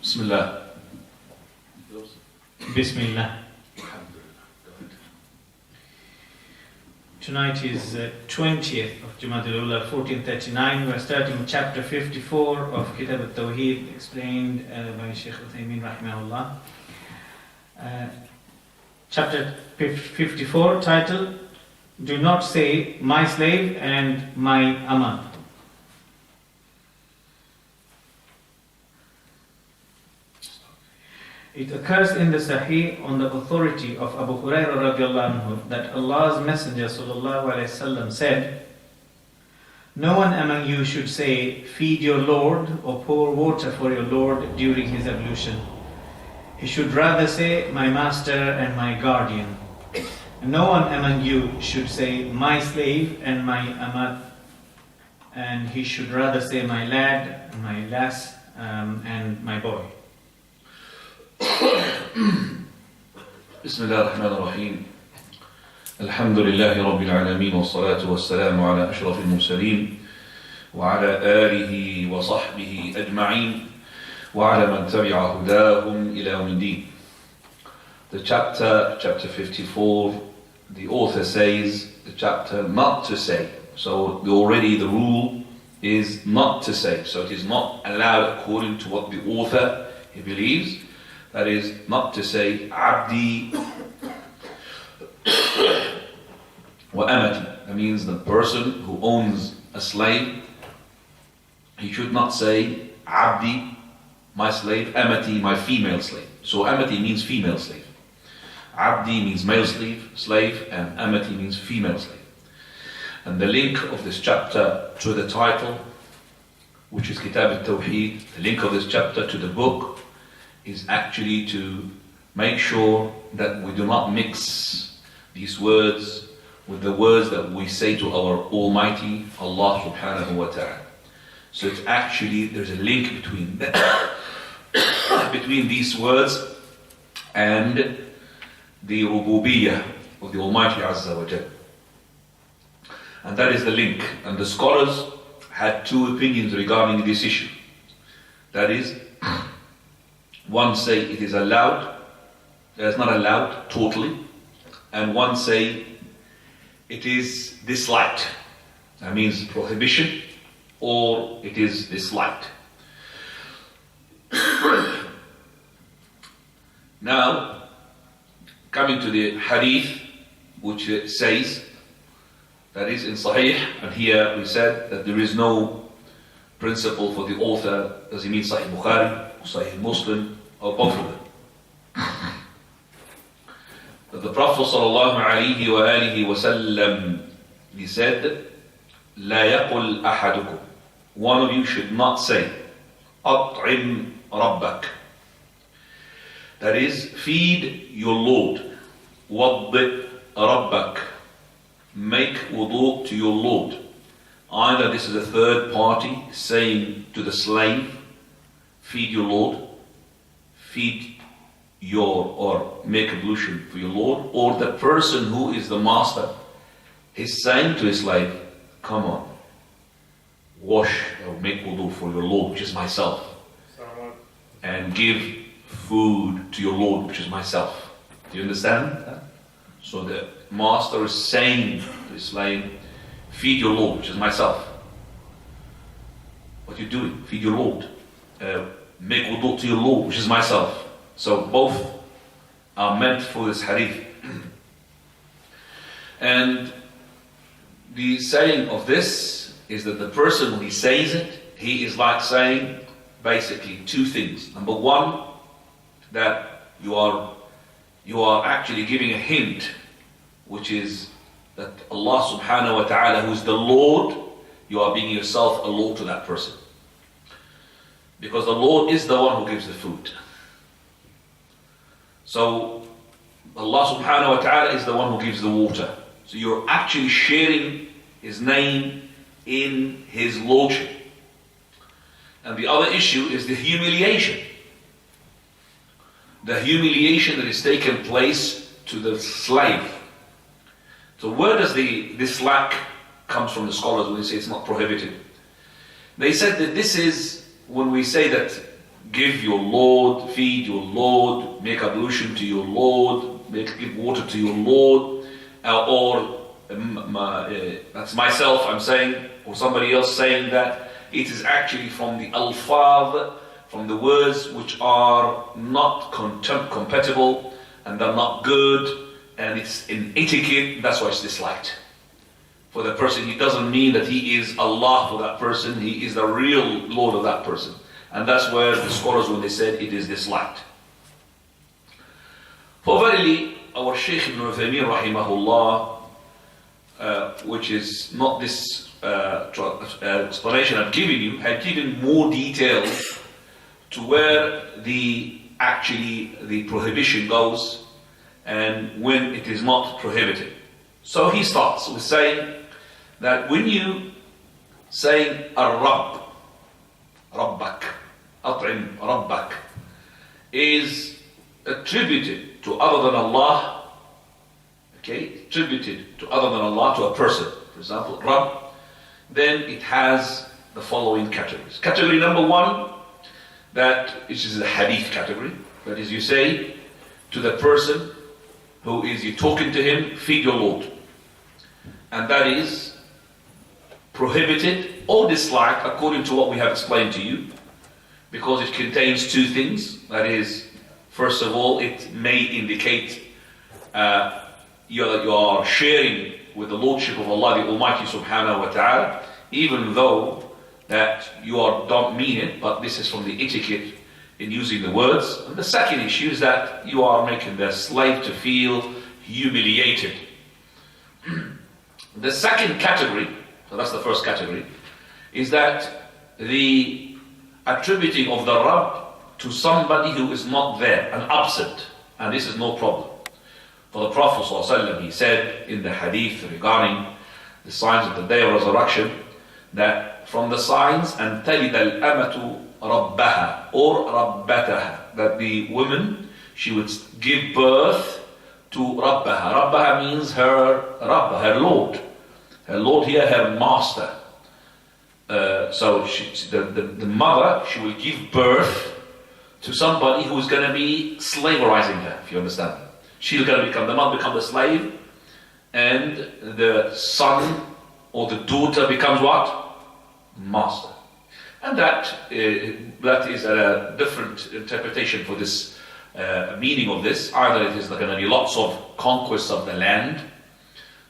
Bismillah. Bismillah. Tonight is 20th of Jumadil Ula 1439. We are starting chapter 54 of Kitab Tawheed, explained by Shaykh Uthaymeen rahimahullah. Chapter 54, title, Do Not Say My Slave and My Amad. It occurs in the Sahih on the authority of Abu Hurairah radiallahu anhu that Allah's Messenger sallallahu alayhi wasallam said, No one among you should say, Feed your Lord or pour water for your Lord during his ablution. He should rather say, My Master and my Guardian. And no one among you should say, My slave and my amad. And he should rather say, My lad and my lass and my boy. بسم الله الرحمن الرحيم الحمد لله رب العالمين والصلاة والسلام على أشرف المرسلين وعلى آله وصحبه أجمعين وعلى من تبع هداهم إلى يوم الدين. The chapter 54, the author says the chapter not to say. So already the rule is not to say. So it is not allowed according to what the author he believes. That is not to say Abdi wa Amati. That means the person who owns a slave, he should not say Abdi, my slave, Amati, my female slave. So Amati means female slave. Abdi means male slave, and Amati means female slave. And the link of this chapter to the title, which is Kitab Tawheed, the link of this chapter to the book, is actually to make sure that we do not mix these words with the words that we say to our Almighty Allah subhanahu wa ta'ala. So it's actually, there's a link between between these words and the rububiyyah of the Almighty Azza wa Jal. And that is the link. And the scholars had two opinions regarding this issue. That is, one say it is allowed, it's not allowed totally, and one say it is disliked. That means prohibition, or it is disliked. Now, coming to the hadith, which says, that is in Sahih, and here we said that there is no principle for the author. Does he mean Sahih Bukhari, Sahih Muslim, or both of them? But the Prophet sallallahu alayhi wa alihi wa sallam, he said, لا يقل أحدكم, one of you should not say, أطعم ربك, that is, feed your Lord, وضئ ربك, make wudu to your Lord. Either this is a third party saying to the slave, feed your Lord, feed your, or make ablution for your Lord, or the person who is the master is saying to his slave, come on, wash or make wudu for your Lord, which is myself, and give food to your Lord, which is myself. Do you understand that? So the master is saying to his slave, feed your Lord, which is myself. What are you doing? Feed your Lord. Make wudu to your Lord, which is myself. So both are meant for this hadith. And the saying of this is that the person, when he says it, he is like saying basically two things. Number one, that you are actually giving a hint, which is that Allah subhanahu wa ta'ala, who is the Lord, you are being yourself a Lord to that person. Because the Lord is the one who gives the food. So Allah subhanahu wa ta'ala is the one who gives the water. So you're actually sharing His name in His Lordship. And the other issue is the humiliation. The humiliation that is taken place to the slave. So where does this lack comes from the scholars when they say it's not prohibited? They said that this is when we say that give your Lord, feed your Lord, make ablution to your Lord, give water to your Lord, that's myself I'm saying, or somebody else saying that, it is actually from the alfaz, from the words which are not compatible and they're not good, and it's in etiquette. That's why it's disliked. For the person, it doesn't mean that he is Allah for that person, he is the real Lord of that person. And that's where the scholars, when they said it is disliked. For verily, our Shaykh Ibn Uthaymeen rahimahullah, which is not this explanation I've given you, had given more details to where the prohibition goes and when it is not prohibited. So he starts with saying that when you say Ar-Rabb, Rabbak, At'im Rabbak, is attributed to other than Allah, okay, attributed to other than Allah, to a person, for example, Rabb, then it has the following categories. Category number one, which is a hadith category, that is, you say to the person who is you talking to him, feed your Lord. And that is prohibited or disliked according to what we have explained to you, because it contains two things. That is, first of all, it may indicate you are sharing with the Lordship of Allah the Almighty Subhanahu wa Ta'ala, even though that you don't mean it, but this is from the etiquette in using the words. And the second issue is that you are making the slave to feel humiliated. The second category, so that's the first category, is that the attributing of the Rabb to somebody who is not there and absent, and this is no problem. For the Prophet ﷺ, he said in the hadith regarding the signs of the day of resurrection, that from the signs, and تَلِدَ الْأَمَةُ رَبَّهَا or رَبَّتَهَا, that the woman, she would give birth to Rabbaha. Rabbaha means her Rabb, her Lord. Her Lord here, her master. So the mother, she will give birth to somebody who is going to be slaverizing her, if you understand. She's going to become the slave, and the son or the daughter becomes what? Master. And that is a different interpretation for this meaning of this. Either it is going to be lots of conquests of the land.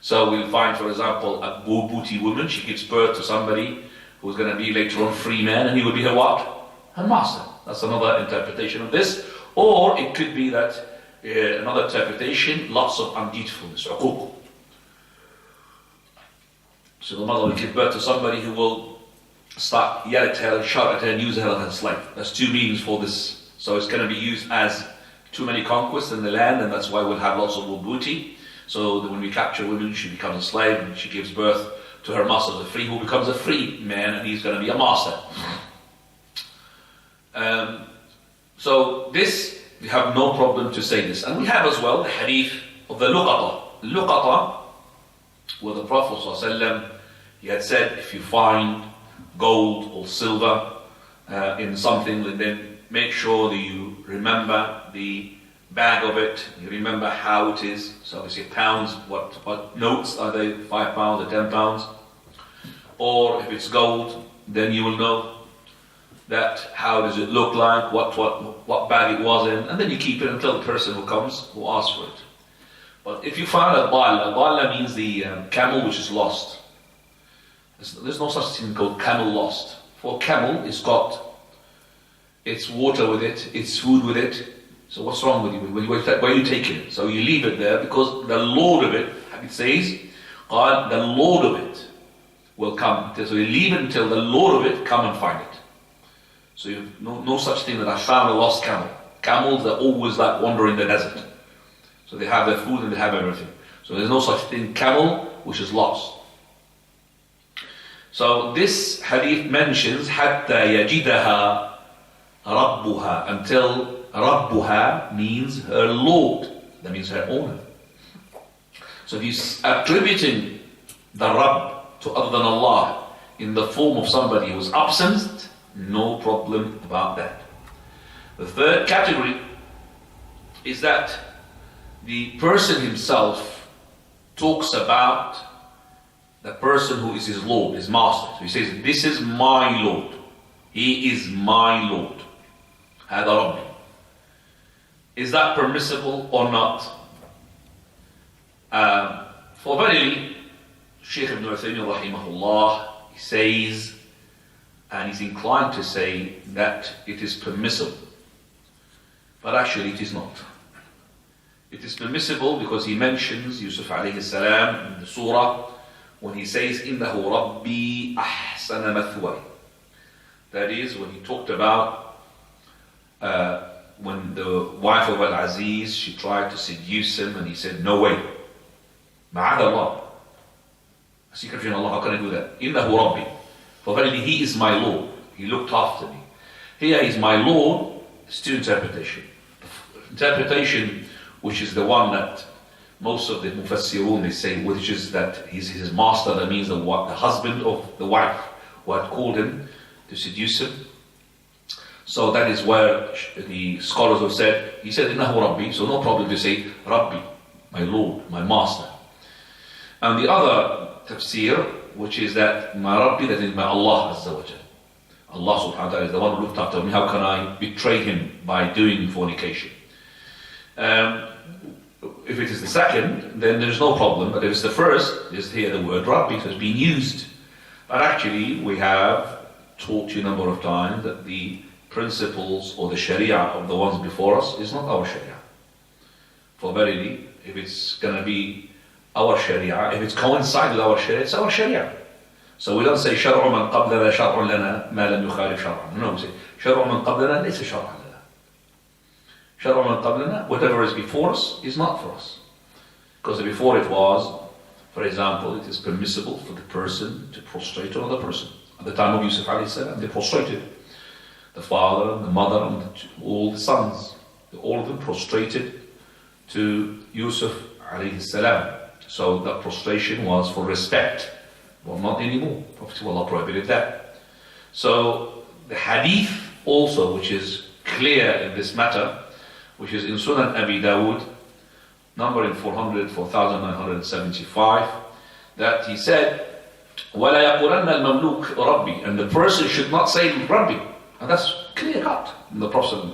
So we'll find, for example, a booty woman, she gives birth to somebody who's going to be later on free man, and he will be her what? Her master. That's another interpretation of this. Or it could be that another interpretation, lots of undutifulness, uquq. So the mother will give birth to somebody who will start yell at her and shout at her and use her as a slave. That's two meanings for this. So it's going to be used as too many conquests in the land, and that's why we'll have lots of booty. So that when we capture women, she becomes a slave and she gives birth to her master, the free, who becomes a free man, and he's going to be a master. So this, we have no problem to say this. And we have as well the hadith of the luqata. Luqata, where the Prophet ﷺ, he had said, if you find gold or silver in something, then make sure that you remember the bag of it, you remember how it is. So obviously pounds, what notes are they, 5 pounds or 10 pounds? Or if it's gold, then you will know that how does it look like, what bag it was in, and then you keep it until the person who comes, who asks for it. But if you find a dalla means the camel which is lost. There's no such thing called camel lost. For camel, it's got its water with it, its food with it. So what's wrong with you? Where are you taking it? So you leave it there because the Lord of it, it says, God, the Lord of it will come. So you leave it until the Lord of it come and find it. So you have no such thing that I found a lost camel. Camels are always like wandering the desert. So they have their food and they have everything. So there's no such thing camel which is lost. So this hadith mentions حَتَّى يَجِدَهَا رَبُّهَا, until Rabbuha means her Lord. That means her owner. So if you're attributing the Rabb to other than Allah in the form of somebody who's absent, no problem about that. The third category is that the person himself talks about the person who is his Lord, his master. So he says, this is my Lord. He is my Lord. هذا ربي. Is that permissible or not? For verily, Shaykh ibn Uthaymeen rahimahullah, he says, and he's inclined to say that it is permissible. But actually it is not. It is permissible because he mentions Yusuf alayhi salam in the surah when he says, إِنَّهُ رَبِّي أَحْسَنَ مَثْوَيْ. That is when he talked about when the wife of Al-Aziz, she tried to seduce him and he said, no way. مَعَذَ اللَّهِ. I seek refuge in Allah, how can I do that? إِنَّهُ رَبِّي. For verily he is my Lord. He looked after me. Here is my Lord. It's two interpretation. Interpretation, which is the one that most of the Mufassirun, they say, which is that he's his master, that means the husband of the wife who had called him to seduce him. So that is where the scholars have said, he said, Innahu Rabbi, so no problem to say, Rabbi, my Lord, my master. And the other tafsir, which is that, my Rabbi, that is my Allah Azza wa Jal. Allah subhanahu wa ta'ala is the one who looked after me, how can I betray him by doing fornication? If it is the second, then there's no problem, but if it's the first, there's here the word Rabbi, so it's being used. But actually, we have taught you a number of times that the principles or the Sharia of the ones before us is not our Sharia. For verily, if it's going to be our Sharia, if it's coincide with our Sharia, it's our Sharia. So we don't say شرع من قبلنا شرع لنا ما لم يخالف شرعنا. No, we say شرع من قبلنا ليس شرعا لنا. شرع من قبلنا, whatever is before us is not for us. Because before it was, for example, it is permissible for the person to prostrate to another person. At the time of Yusuf alayhi salam, they prostrated. The father and the mother and all the sons, all of them prostrated to Yusuf alayhi salam. So that prostration was for respect. Well, not anymore. Prophet Allah prohibited that. So the hadith also, which is clear in this matter, which is in Sunan Abi Dawud, number in 4975, that he said, وَلَا يَقُولَنَّ الْمَمْلُوكُ رَبِّي, and the person should not say Rabbi. And that's clear cut in the Prophet.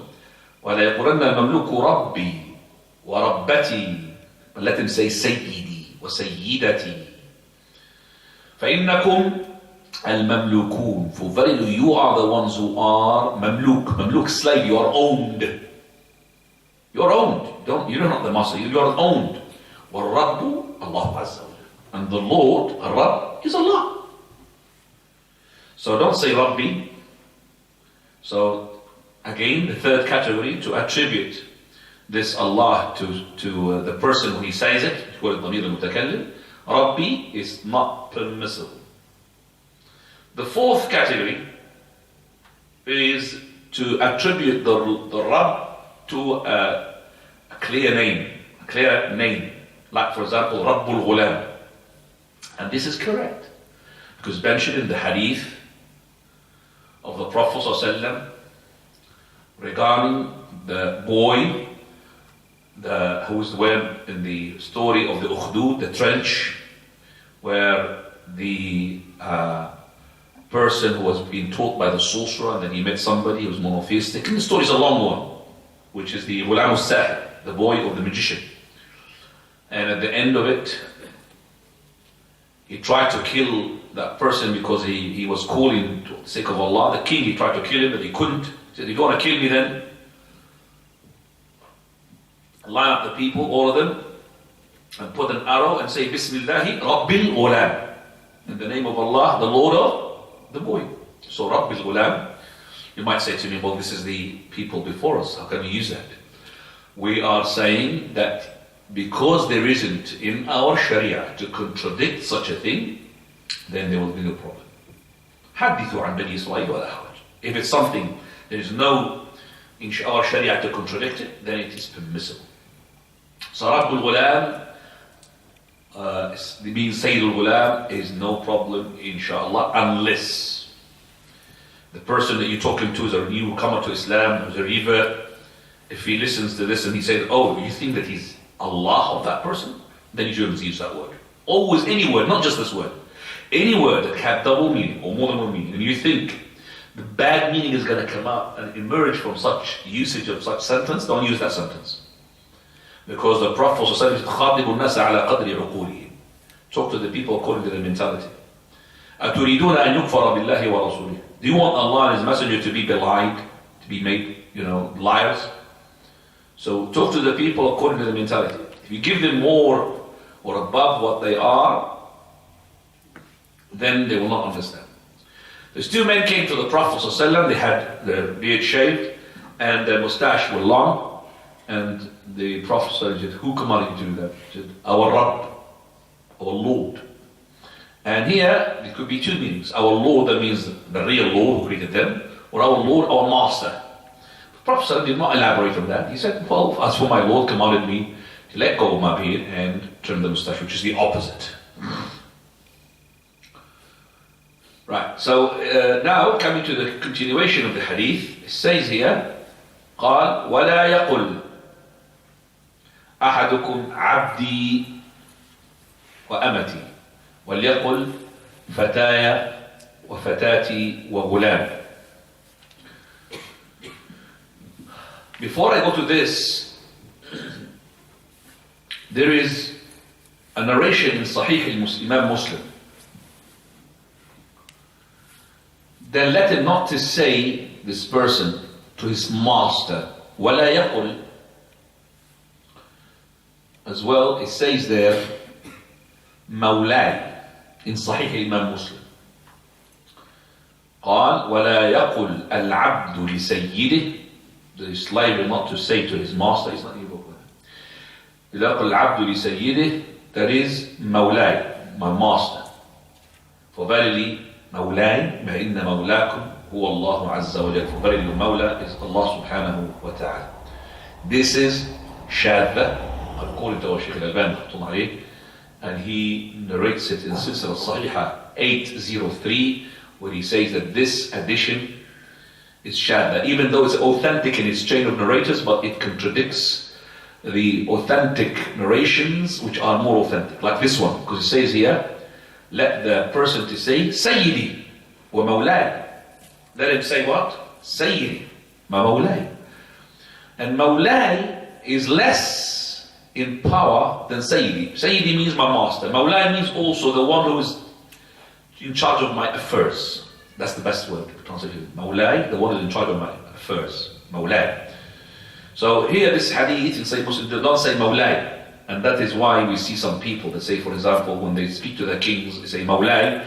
وَلَا يَقُولَنَّ الْمَمْلُوكُ رَبِّي وَرَبَّتِي, but let him say Sayyidi wa Sayyidati. فَإِنَّكُمْ الْمَمْلُوكُونَ, for verily you are the ones who are mamluk. Mamluk, slave, you are owned. You are owned. You're not the master, you are owned. وَالرَّبُّ اللَّهُ عَزَّ وَجَلَّ, and the Lord, Rabb, is Allah. So don't say Rabbi. So again, the third category, to attribute this Allah to the person when he says it, called Dhamir al-Mutakallim, Rabbi, is not permissible. The fourth category is to attribute the Rabb to a clear name, like for example, Rabbul Ghulam. And this is correct, because mentioned in the hadith of the Prophet ﷺ regarding the boy who was in the story of the Ukhdud, the trench, where the person who was being taught by the sorcerer, and then he met somebody who was monotheistic. And the story is a long one, which is the Ghulam al-Sahir, the boy of the magician. And at the end of it, he tried to kill that person because he was calling to the sake of Allah. The king, he tried to kill him, but he couldn't. He said, if you want to kill me, then line up the people, all of them, and put an arrow and say, Bismillahi Rabbil Ghulam, in the name of Allah, the Lord of the boy. So Rabbil Ghulam, you might say to me, well, this is the people before us, how can we use that? We are saying that because there isn't in our Sharia to contradict such a thing, then there will be no problem. Hadithu an Bani Israel wala haraj. If it's something there is no in our Sharia to contradict it, then it is permissible. So Rabbul Ghulam, being Sayyidul Ghulam, is no problem, inshallah, unless the person that you're talking to is a newcomer to Islam, who's a revert, if he listens to this and he says, oh, you think that he's Allah of that person? Then you shouldn't use that word. Always, any word, not just this word. Any word that had double meaning or more than one meaning, and you think the bad meaning is going to come out and emerge from such usage of such sentence, don't use that sentence. Because the Prophet said, talk to the people according to their mentality. Do you want Allah and His Messenger to be belied, to be made, liars? So talk to the people according to their mentality. If you give them more or above what they are, then they will not understand. These two men came to the Prophet ﷺ, they had their beard shaved and their mustache were long, and the Prophet said, who commanded you to do that? He said, our Rabb, our Lord. And here, it could be two meanings. Our Lord, that means the real Lord who created them, or our Lord, our Master. The Prophet did not elaborate on that. He said, well, as for my Lord commanded me to let go of my beard and trim the mustache, which is the opposite. Right, so now coming to the continuation of the hadith, it says here, قال ولا يقل أحدكم عبدي وأمتي وليقل فتاي وفتاتي وغلام. Before I go to this, there is a narration in Sahih Imam Muslim. Then let him not to say, this person, to his master, وَلَا يَقُلْ. As well, it says there, مولاي, in Sahih Imam Muslim. قال وَلَا يَقُلْ الْعَبْدُ لِسَيِّدِهِ. The slave not to say to his master, it's not evil. لَا يَقُلْ الْعَبْدُ لِسَيِّدِهِ, that is, مولاي, my master. For verily, مولاي فإن مولاكم هو الله عز وجل. For verily your Mawla is Allah subhanahu wa ta'ala. This is shadda, according to Shaykh al-Albani, and he narrates it in Silsila Sahiha 803, where he says that this addition is shadda, even though it's authentic in its chain of narrators, but it contradicts the authentic narrations which are more authentic, like this one, because it says here, let the person to say Sayyidi wa Mawlai. Let him say what? Sayyidi ma Mawlai. And Mawlai is less in power than Sayyidi. Sayyidi means my master. Mawlai means also the one who is in charge of my affairs. That's the best word to translate it. Mawlai, the one who is in charge of my affairs. Mawlai. So here this hadith in Sahih Muslim does not say Mawlai. And that is why we see some people that say, for example, when they speak to their kings, they say Mawlai.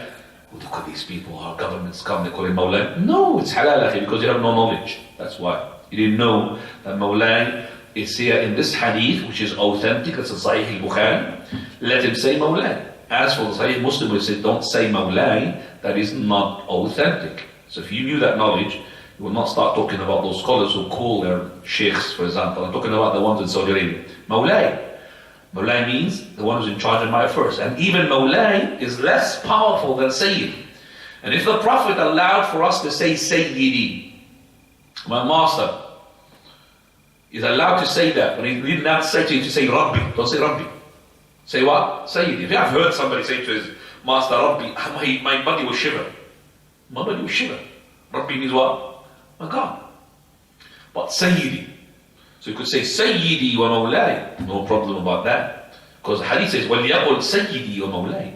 Oh, look at these people, our governments come, they call him Mawlai. No, it's halal, because you have no knowledge. That's why. You didn't know that Mawlai is here in this hadith, which is authentic, it's in Sahih al-Bukhari. Let him say Mawlai. As for the Sahih Muslim, we say don't say Mawlai, that is not authentic. So if you knew that knowledge, you will not start talking about those scholars who call their sheikhs, for example. I'm talking about the ones in Saudi Arabia. Mawlai. Mawlai means the one who's in charge of my affairs. And even Mawlai is less powerful than Sayyid. And if the Prophet allowed for us to say Sayyidi, my master, is allowed to say that, but he did not say to you to say Rabbi. Don't say Rabbi. Say what? Sayyidi. If you have heard somebody say to his master Rabbi, my body will shiver. My body will shiver. Rabbi means what? My God. But Sayyidi. So you could say Sayyidi wa Mawlai, no problem about that. Because the hadith says, وَلْيَقُلْ Sayyidi wa Mawlai.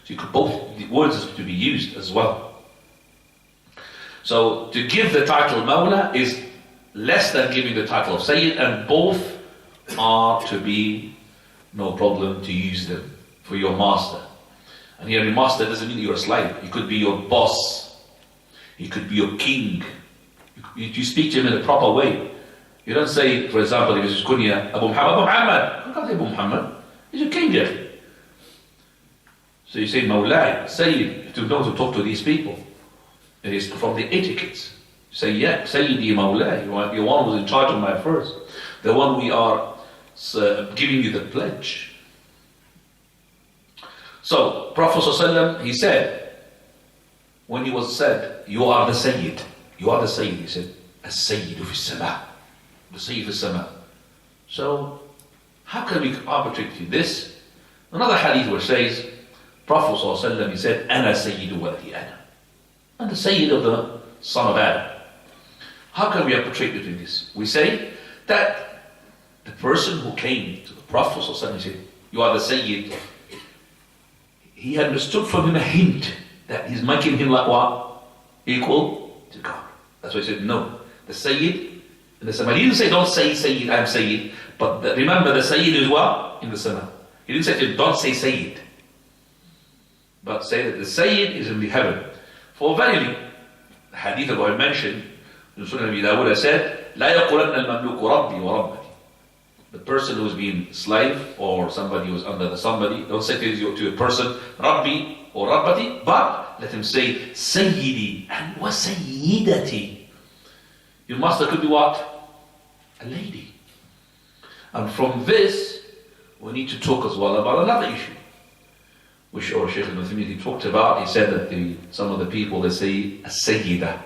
So you could both, the words to be used as well. So to give the title Mawla is less than giving the title of Sayyid, and both are to be no problem to use them for your master. And here, your master doesn't mean you're a slave. He could be your boss. He could be your king. You speak to him in a proper way. You don't say, for example, if it's kunya, Abu Muhammad. You can't say Abu Muhammad. He's a king here. So you say Mawlai, Sayyid, to know to talk to these people. It is from the etiquettes. Say, yeah, Sayyidi Mawlai, you're one who's in charge of my affairs. The one we are giving you the pledge. So, Prophet ﷺ, he said, when he was said, you are the Sayyid, You are the Sayyid. He said, As-Sayyidu fi sama. The Sayyid fi sama. So, how can we arbitrate to this? Another hadith which says, Prophet ﷺ, he said, Ana Sayyidu waladi Adam. I'm the Sayyid of the son of Adam. How can we arbitrate between this? We say that the person who came to the Prophet ﷺ said, you are the Sayyid. He understood from him a hint that he's making him like what? Equal to God. That's why he said, no. The Sayyid in the Sama. He didn't say, don't say Sayyid, I'm Sayyid. But remember, the Sayyid is what? In the Sama. He didn't say to him, don't say Sayyid. But say that the Sayyid is in the heaven. For verily, the hadith that I mentioned, in Sunan Abi Dawud said, لا يقولن المملوك ربي وربتي. The person who's been slave or somebody who's under the somebody, don't say to a person, Rabbi or Rabbati, but let him say, Sayyidi and wa Sayyidati. Your master could be what? A lady. And from this, we need to talk as well about another issue, which our Shaykh al-Uthaymeen talked about. He said that some of the people, they say, As-Sayyida.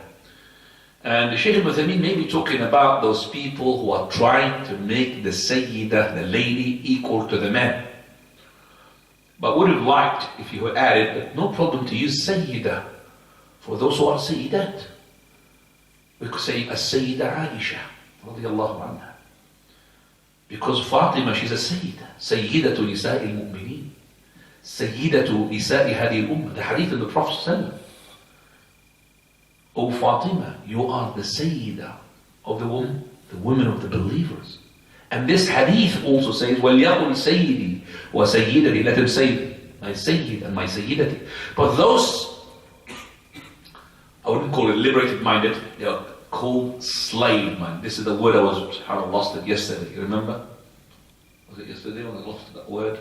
And the Shaykh al-Uthaymeen may be talking about those people who are trying to make the Sayyida, the lady, equal to the man. But would have liked if you had added, no problem to use Sayyida for those who are Sayyidat. We could say As-Sayyida Aisha, radiyallahu anha. Because Fatima, she's a Sayyida. Sayyidatu Nisa'i al-Mu'mineen. Sayyidatu Nisa'i Hadi al-Ummah. The hadith of the Prophet sallallahu. O Fatima, you are the Sayyida of the women of the believers. And this hadith also says, وَلْيَقُلْ سَيِّدِي وَسَيِّدَتِي. Let him say, my Sayyid and my Sayyidati. But those, I wouldn't call it liberated-minded, they are called slave-minded. This is the word I lost it yesterday. You remember? Was it yesterday when I lost that word?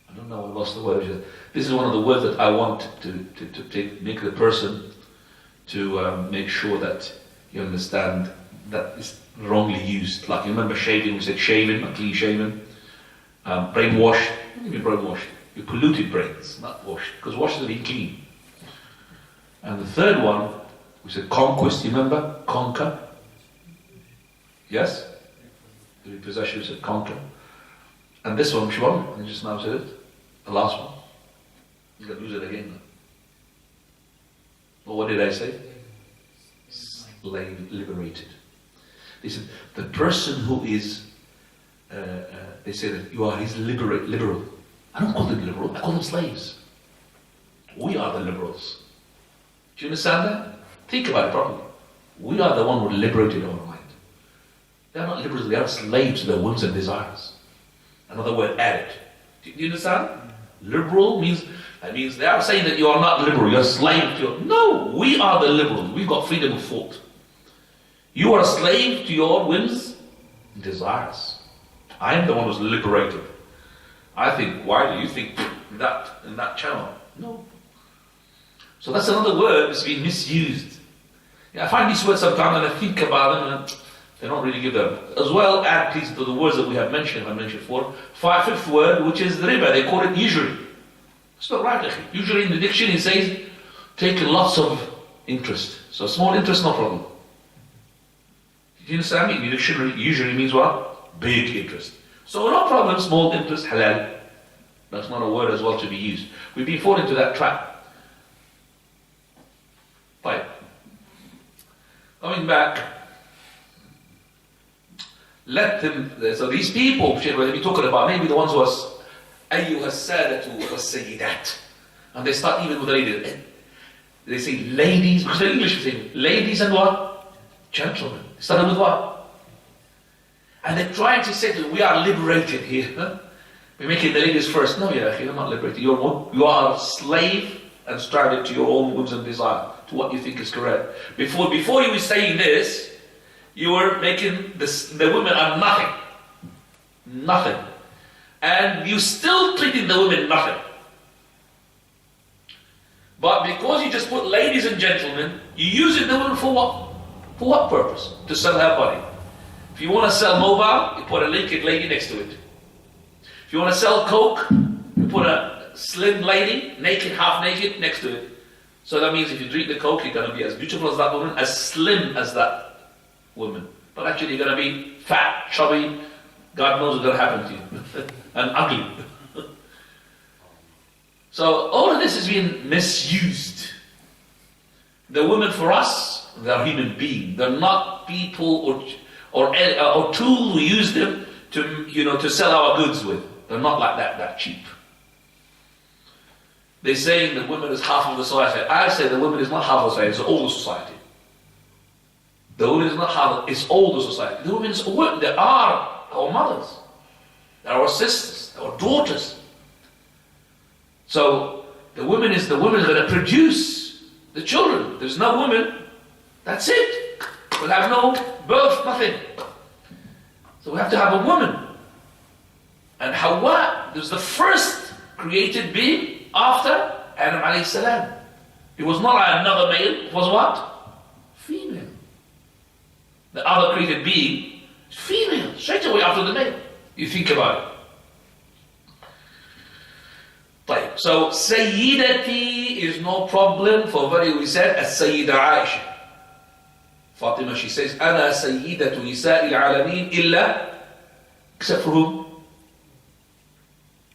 I don't know, I lost the word. This is one of the words that I want to make the person to make sure that you understand that it's wrongly used. Like you remember shaving, we said shaving, not clean shaven. Brainwash, what do you mean brainwash? You polluted brains, not washed, because washed is being clean. And the third one, we said conquest, you remember? Conquer. Yes? The repossession, we said conquer. And this one, which one? I just now said it. The last one. You're going to lose it again now. Well, what did I say? Slave liberated. They said, the person who is, they say that you are his liberal. I don't call them liberal, I call them slaves. We are the liberals. Do you understand that? Think about it properly. We are the one who liberated our mind. They are not liberals, they are slaves to their whims and desires. Another word added. Do you understand? Liberal means, that means they are saying that you are not liberal, you're a slave to your... No, we are the liberals. We've got freedom of thought. You are a slave to your whims and desires. I am the one who's liberated. I think, why do you think that in that channel? No. So that's another word that's been misused. Yeah, I find these words sometimes and I think about them and they don't really give them. As well, add please to the words that we have mentioned, I mentioned before, fifth word, which is the riba. They call it usury. It's not right, actually. Usually in the dictionary it says, take lots of interest. So small interest, no problem. Do you understand me? In the dictionary, usury means what? Big interest. So no problem, small interest, halal. That's not a word as well to be used. We've been falling into that trap. Right. Coming back, let them, so these people, we'll be talking about, maybe the ones who are أيها السادة والسيدات, and they start even with the ladies. They say ladies, because in English they say ladies and what? Gentlemen. They started with what? And they're trying to say that we are liberated here. Huh? We're making the ladies first. No, you're not liberated. You are a slave and stranded to your own whims and desire, to what you think is correct. Before you were saying this, you were making the women are nothing. Nothing. And you still treated the women nothing. But because you just put ladies and gentlemen, you're using the women for what? For what purpose? To sell her body. If you want to sell mobile, you put a naked lady next to it. If you want to sell coke, you put a slim lady, naked, half naked, next to it. So that means if you drink the Coke, you're going to be as beautiful as that woman, as slim as that woman. But actually you're going to be fat, chubby, God knows what's going to happen to you, and ugly. So all of this is being misused. The women for us, they're human beings. They're not people or tools we use them to sell our goods with. They're not like that cheap. They're saying the women is half of the society. I say the women is not half of the society, it's all the society. The women is not half, it's all the society. The women they are our mothers, they're our sisters, our daughters. So the woman is going to produce the children. There's no woman, that's it. We'll have no birth, nothing. So we have to have a woman. And Hawa was the first created being after Adam alayhi salam. It was not like another male, it was what? Female. The other created being is female, straight away after the male. You think about it. So Sayyidati is no problem for we said as Sayyida Aisha. Fatima, she says, Ana Sayyidatu Nisa'i al-Alameen illa, except for whom?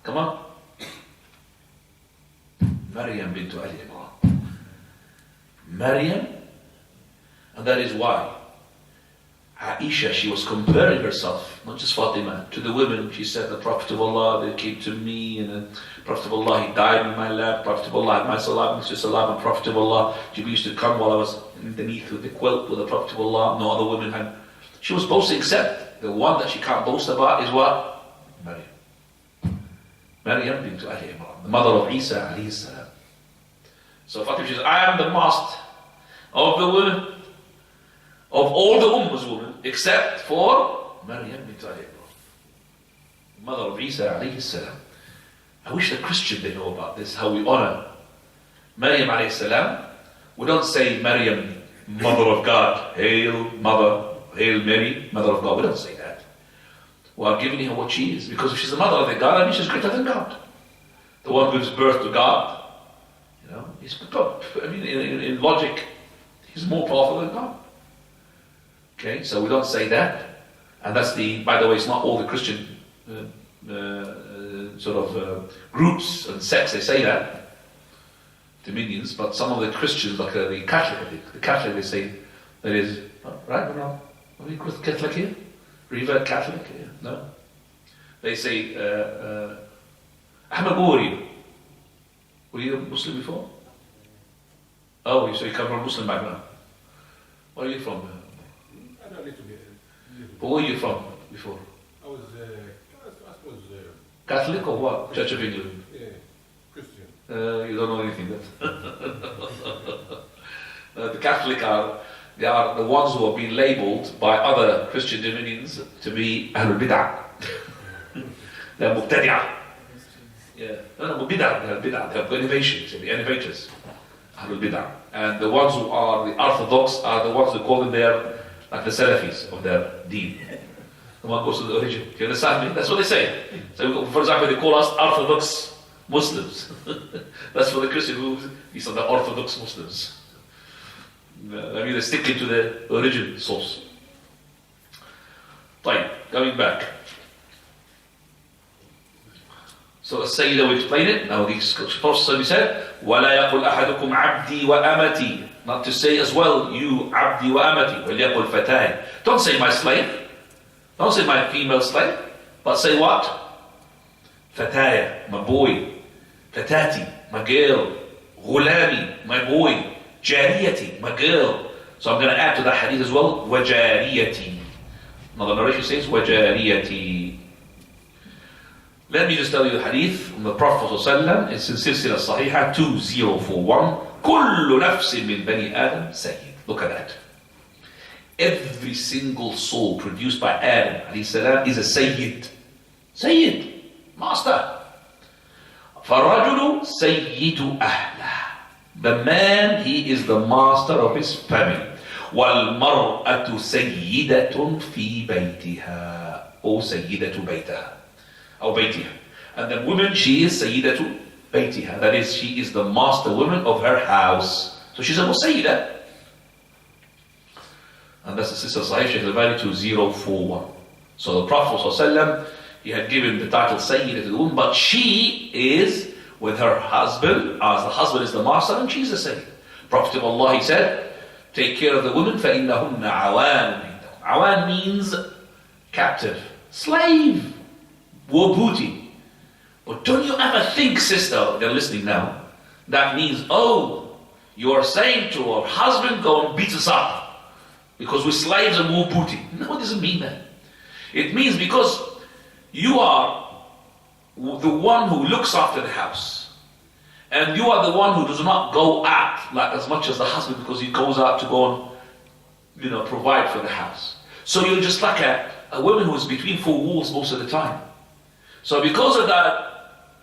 Come on. Maryam bint Ali Imran. Maryam, and that is why Aisha, she was comparing herself, not just Fatima, to the women. She said, the Prophet of Allah, they came to me, and the Prophet of Allah, he died in my lap. Prophet of Allah, my salam, Mr. Salam, and Prophet of Allah, Jibreel used to come while I was underneath with the quilt with the Prophet of Allah. No other women had. She was boasting, except the one that she can't boast about is what? Maryam. Maryam bint Ali Imran, the mother of Isa alayhi salam. So Fatima says, I am the master of the women, of all the Ummah's women, except for Maryam bint Ali Imran, mother of Isa alayhi salam. I wish the Christian they know about this, how we honor Maryam alayhi salam. We don't say Maryam, mother of God, hail mother, hail Mary, mother of God. We don't say that. We are giving her what she is, because if she's the mother of the God, I mean she's greater than God. The one who gives birth to God, in logic, he's more powerful than God. Okay, so we don't say that, and that's by the way, it's not all the Christian groups and sects they say that, dominions, but some of the Christians, like the Catholic, I think, the Catholic, they say that is right or no? Are we Catholic here? Revert Catholic here? No. They say, Ahmed, who are you? Were you a Muslim before? Oh, so you come from a Muslim background. Where are you from? I don't need to be. But where are you from before? I was Catholic or what? Church of England? Yeah, Christian. You don't know anything. The Catholic they are the ones who have been labelled by other Christian dominions to be Ahlul Bid'ah. They're Mubtadi'ah. Yeah, no, Bid'ah. They have innovations, the innovators. Ahlul Bid'ah. And the ones who are the orthodox are the ones who call them like the Salafis of their deen. The one goes to the origin. Do you understand me? That's what they say. So, for example, they call us Orthodox Muslims. That's for the Christian these are the Orthodox Muslims. I mean, they're sticking to the origin source. Fine, coming back. So the Sayyida will explain it. Now the Prophet said, وَلَا يَقُلْ أَحَدُكُمْ عَبْدِي وَأَمَتِي. Not to say as well, you عَبْدِي وَأَمَتِي. وَلْيَقُلْ فَتَاهِ. Don't say my slave. Don't say my female slave. But say what? Fataya, my boy. Fatati, my girl. Ghulami, my boy. Jariyati, my girl. So I'm going to add to that hadith as well. وَجَارِيَتِي. Another narration says, وَجَارِيَتِي. Let me just tell you the hadith from the Prophet ﷺ. It's in Silsila Sahiha 2041. كُلُّ نَفْسٍ مِّن بَنِي آدَمْ سَيِّد. Look at that. Every single soul produced by Adam ﷺ is a Sayyid. Sayyid, master. فَالرَّجُلُ سَيِّدُ أَهْلَهِ. The man, he is the master of his family. وَالْمَرْأَةُ سَيِّدَةٌ فِي بَيْتِهَا. أو سَيِّدَةُ بَيْتَهَا. أو بيتها. And the woman, she is Sayyidatu بيتها. That is, she is the master woman of her house. So she's a Musayyida. And that's the sister Sahih Shaykh Al-Albani 2041. So the Prophet ﷺ, he had given the title Sayyida to the woman, but she is with her husband, as the husband is the master, and she's the Sayyid. Prophet of Allah, he said, take care of the women, فَإِنَّهُنَّ عَوَانٌ. Awan means captive, slave, war booty. But don't you ever think, sister, they're listening now, that means, oh, you are saying to our husband, go and beat us up because we're slaves and war booty. No, it doesn't mean that. It means because you are the one who looks after the house, and you are the one who does not go out like as much as the husband, because he goes out to go and provide for the house. So you're just like a woman who is between four walls most of the time. So because of that,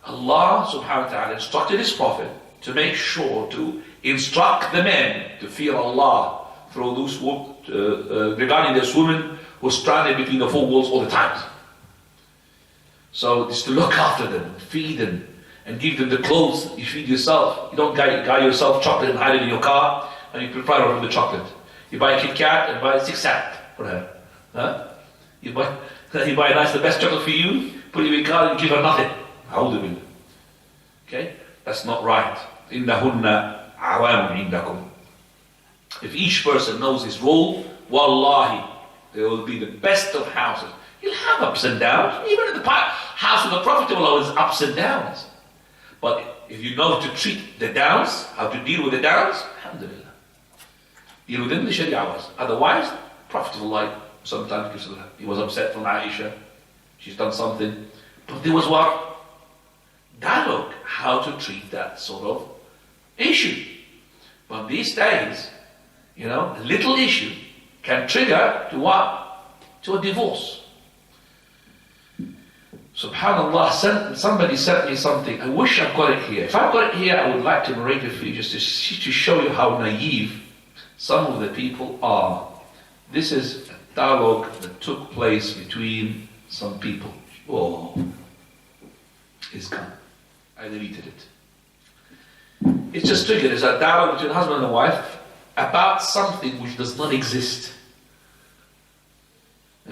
Allah subhanahu wa ta'ala instructed His Prophet to make sure to instruct the men to fear Allah through those regarding this woman who is stranded between the four walls all the time. So it's to look after them, feed them, and give them the clothes. You feed yourself. You don't buy yourself chocolate and hide it in your car and you prepare her with the chocolate. You buy a Kit Kat and buy a 6-sack for her. Huh? You buy the best chocolate for you, put it in your car and give her nothing. Alhamdulillah. Okay? That's not right. إِنَّهُنَّ عَوَامٌ عِنْدَكُمْ. If each person knows his role, wallahi, there will be the best of houses. You'll have ups and downs. Even in the house of the Prophet will always ups and downs. But if you know to treat the downs, how to deal with the downs, alhamdulillah. Deal within the Sharia was. Otherwise, Prophet of Allah sometimes he was upset from Aisha. She's done something. But there was what? Dialogue, how to treat that sort of issue. But these days, a little issue can trigger to what? To a divorce. Subhanallah, somebody sent me something. I wish I've got it here. If I've got it here, I would like to narrate it for you just to show you how naive some of the people are. This is a dialogue that took place between some people. Oh, it's gone. I deleted it. It's just triggered. It's a dialogue between a husband and a wife about something which does not exist.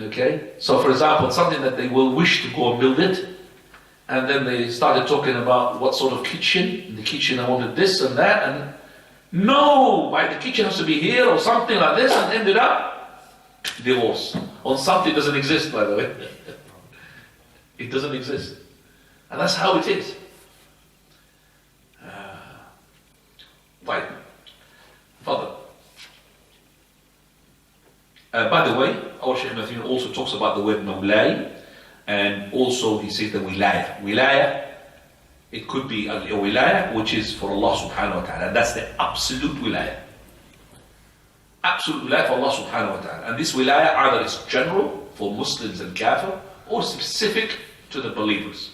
Okay? So for example, something that they will wish to go and build it, and then they started talking about what sort of kitchen. In the kitchen I wanted this and that, and no, the kitchen has to be here or something like this, and ended up divorce. On something that doesn't exist, by the way. It doesn't exist. And that's how it is. Right. Father. By the way, our Shaykh Mathin also talks about the word Mawlai, and also he says the Wilaya. Wilaya, it could be a Wilaya which is for Allah subhanahu wa ta'ala. That's the absolute Wilaya. Absolute Wilaya for Allah subhanahu wa ta'ala. And this Wilaya either is general for Muslims and Kafir, or specific to the believers.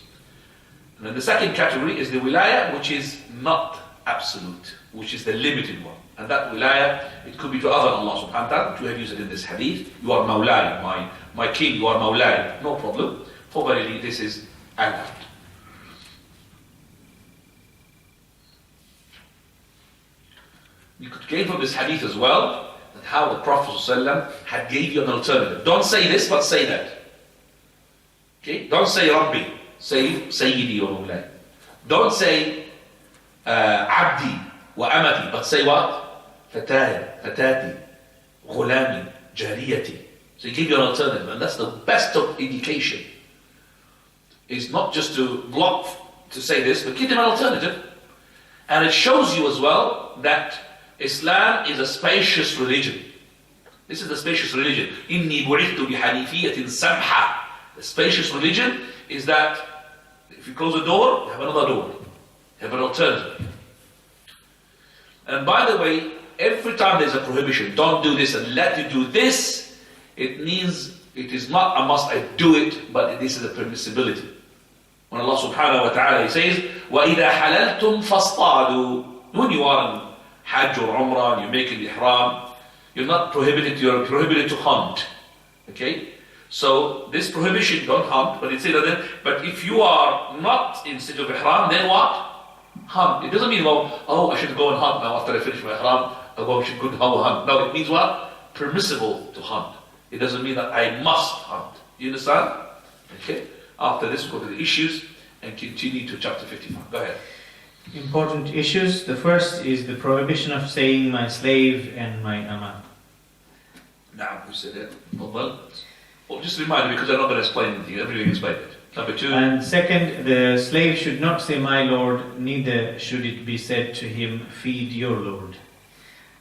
And then the second category is the Wilaya which is not absolute, which is the limited one. And that wilaya, it could be to other Allah subhanahu wa ta'ala, to have used it in this hadith. You are Mawlai, my king, you are Mawlai. No problem. For verily this is Allah. You could gain from this hadith as well, that how the Prophet ﷺ had gave you an alternative. Don't say this, but say that. Okay? Don't say Rabbi, say Sayyidi or Mawlai. Don't say Abdi wa Amati, but say what? Fatati, Ghulami, Jariyati. So he gave you an alternative, and that's the best of education. It's not just to block to say this, but give them an alternative. And it shows you as well that Islam is a spacious religion. This is the spacious religion. Inni bu'ithtu bihanifiyatin samha. The spacious religion is that if you close a door, you have another door. You have an alternative. And by the way, every time there's a prohibition, don't do this and let you do this, it means it is not a must, I do it, but this is a permissibility. When Allah subhanahu wa ta'ala he says, وَإِذَا حَلَلْتُمْ فَاصْطَادُوا. When you are in Hajj or Umrah and you make an ihram, you're not prohibited, you're prohibited to hunt. Okay? So this prohibition, don't hunt, but it says that, but if you are not in state of ihram, then what? Hunt. It doesn't mean, well, oh, I should go and hunt now after I finish my ihram. I should go and hunt. No, it means what? Permissible to hunt. It doesn't mean that I must hunt. You understand? Okay. After this, we'll go to the issues and continue to chapter 55. Go ahead. Important issues. The first is the prohibition of saying my slave and my ama. Now, we said it. Well, just a reminder, because I'm not going to explain anything. Everything explained it. Number 2. And second, the slave should not say my lord, neither should it be said to him, feed your lord.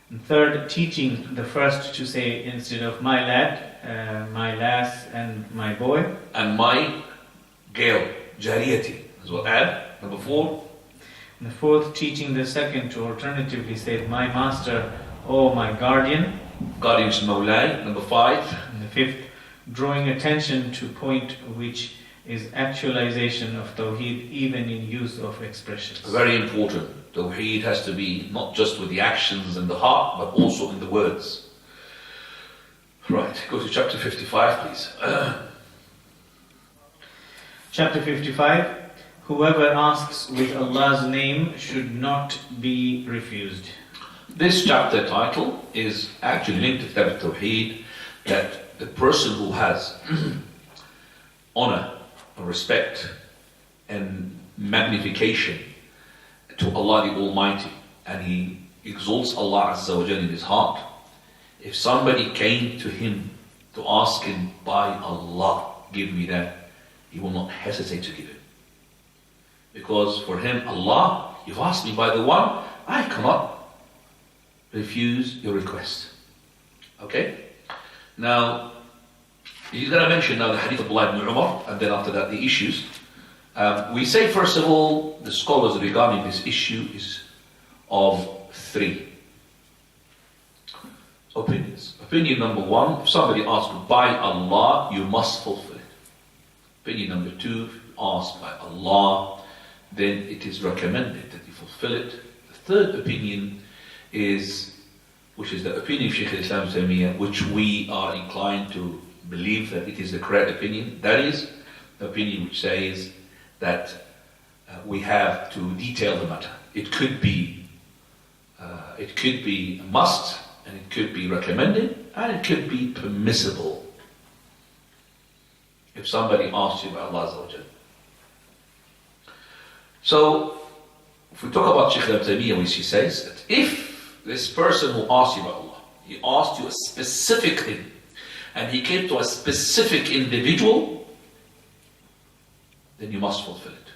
And third, teaching the first to say instead of my lad, my lass and my boy. And my girl, jariyati, as well. Add. Number 4. And the fourth, teaching the second to alternatively say my master or my guardian. Guardian is mawlai. Number 5. And the fifth, drawing attention to point which is actualization of Tawheed even in use of expressions. Very important. Tawheed has to be not just with the actions and the heart, but also in the words. Right, go to chapter 55, please. Chapter 55. Whoever asks with Allah's name should not be refused. This chapter title is actually linked to Kitab Tawheed, that the person who has honor, respect and magnification to Allah the Almighty, and he exalts Allah Azza wa Jalla in his heart, if somebody came to him to ask him, by Allah, give me that, he will not hesitate to give it. Because for him, Allah, you've asked me by the one, I cannot refuse your request. Okay? Now, he's going to mention now the hadith of Abdullah ibn Umar, and then after that the issues. We say first of all, the scholars regarding this issue is of 3 opinions. Opinion number 1, if somebody asks by Allah, you must fulfill it. Opinion number 2, if you ask by Allah, then it is recommended that you fulfill it. The third opinion is, which is the opinion of Shaykh al-Islam Taymiyyah, which we are inclined to believe that it is the correct opinion. That is the opinion which says that we have to detail the matter. It could be a must, and it could be recommended, and it could be permissible. If somebody asks you by Allah Azza wa Jalla. So, if we talk about Shaykh al-Taymiyyah, which he says that if this person who asks you by Allah, he asked you a specific thing, and he came to a specific individual, then you must fulfill it.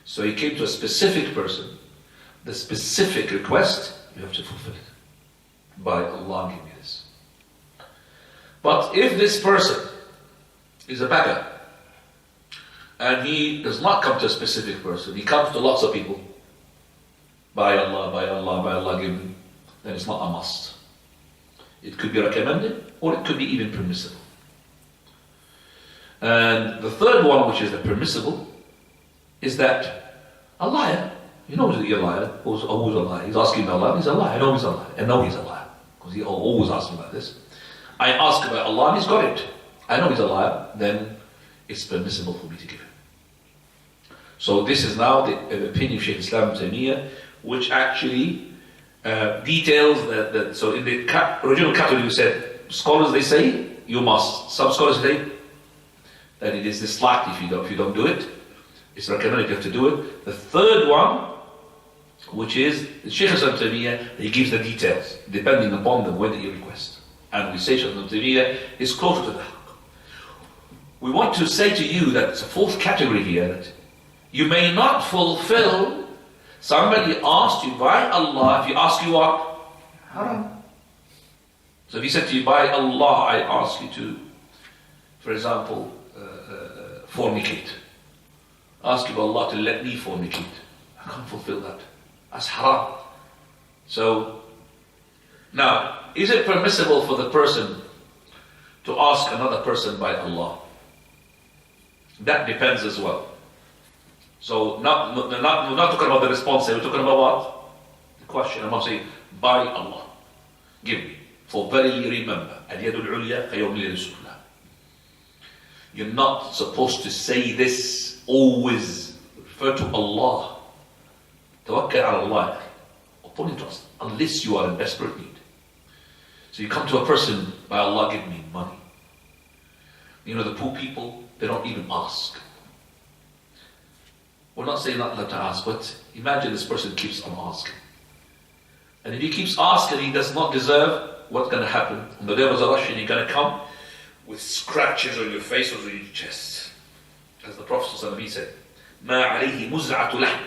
So he came to a specific person, the specific request, you have to fulfill it. By Allah, give me this. But if this person is a beggar, and he does not come to a specific person, he comes to lots of people, by Allah, by Allah, by Allah, give me, then it's not a must. It could be recommended, or it could be even permissible. And the third one, which is the permissible, is that a liar, he knows that you're a liar, who's a liar, he's asking about Allah, he's a liar, I know he's a liar, I know he's a liar, because he always asks about this. I ask about Allah and he's got it, I know he's a liar, then it's permissible for me to give it. So this is now the opinion of Shaykh Islam Taymiyyah, which actually details that. So in the original category we said, scholars they say you must. Some scholars say that it is disliked if you don't do it. It's recommended you have to do it. The third one, which is the Shaykh Islam Taymiyyah, he gives the details depending upon the way that you request. And we say Shaykh Islam Taymiyyah is closer to the haqq. We want to say to you that it's a fourth category here, that you may not fulfill. Somebody asked you by Allah, if you ask you what? Haram. So if he said to you, by Allah, I ask you to, for example, fornicate. Ask you by Allah to let me fornicate. I can't fulfill that. That's haram. So, now, is it permissible for the person to ask another person by Allah? That depends as well. So, not talking about the response, we're talking about what? The question. I'm not saying, by Allah, give me. For verily remember, al-yadul ulya khayrun lil-sufla. You're not supposed to say this always. Refer to Allah. Tawakkal ala Allah. Upon your trust, unless you are in desperate need. So you come to a person, by Allah, give me money. You know, the poor people, they don't even ask. We're not saying not allowed to ask, but imagine this person keeps on asking. And if he keeps asking, he does not deserve, what's going to happen? On the day of resurrection, you're going to come with scratches on your face or on your chest. As the Prophet ﷺ said, مَا عَلَيْهِ مُزْعَةُ لَحْمٍ.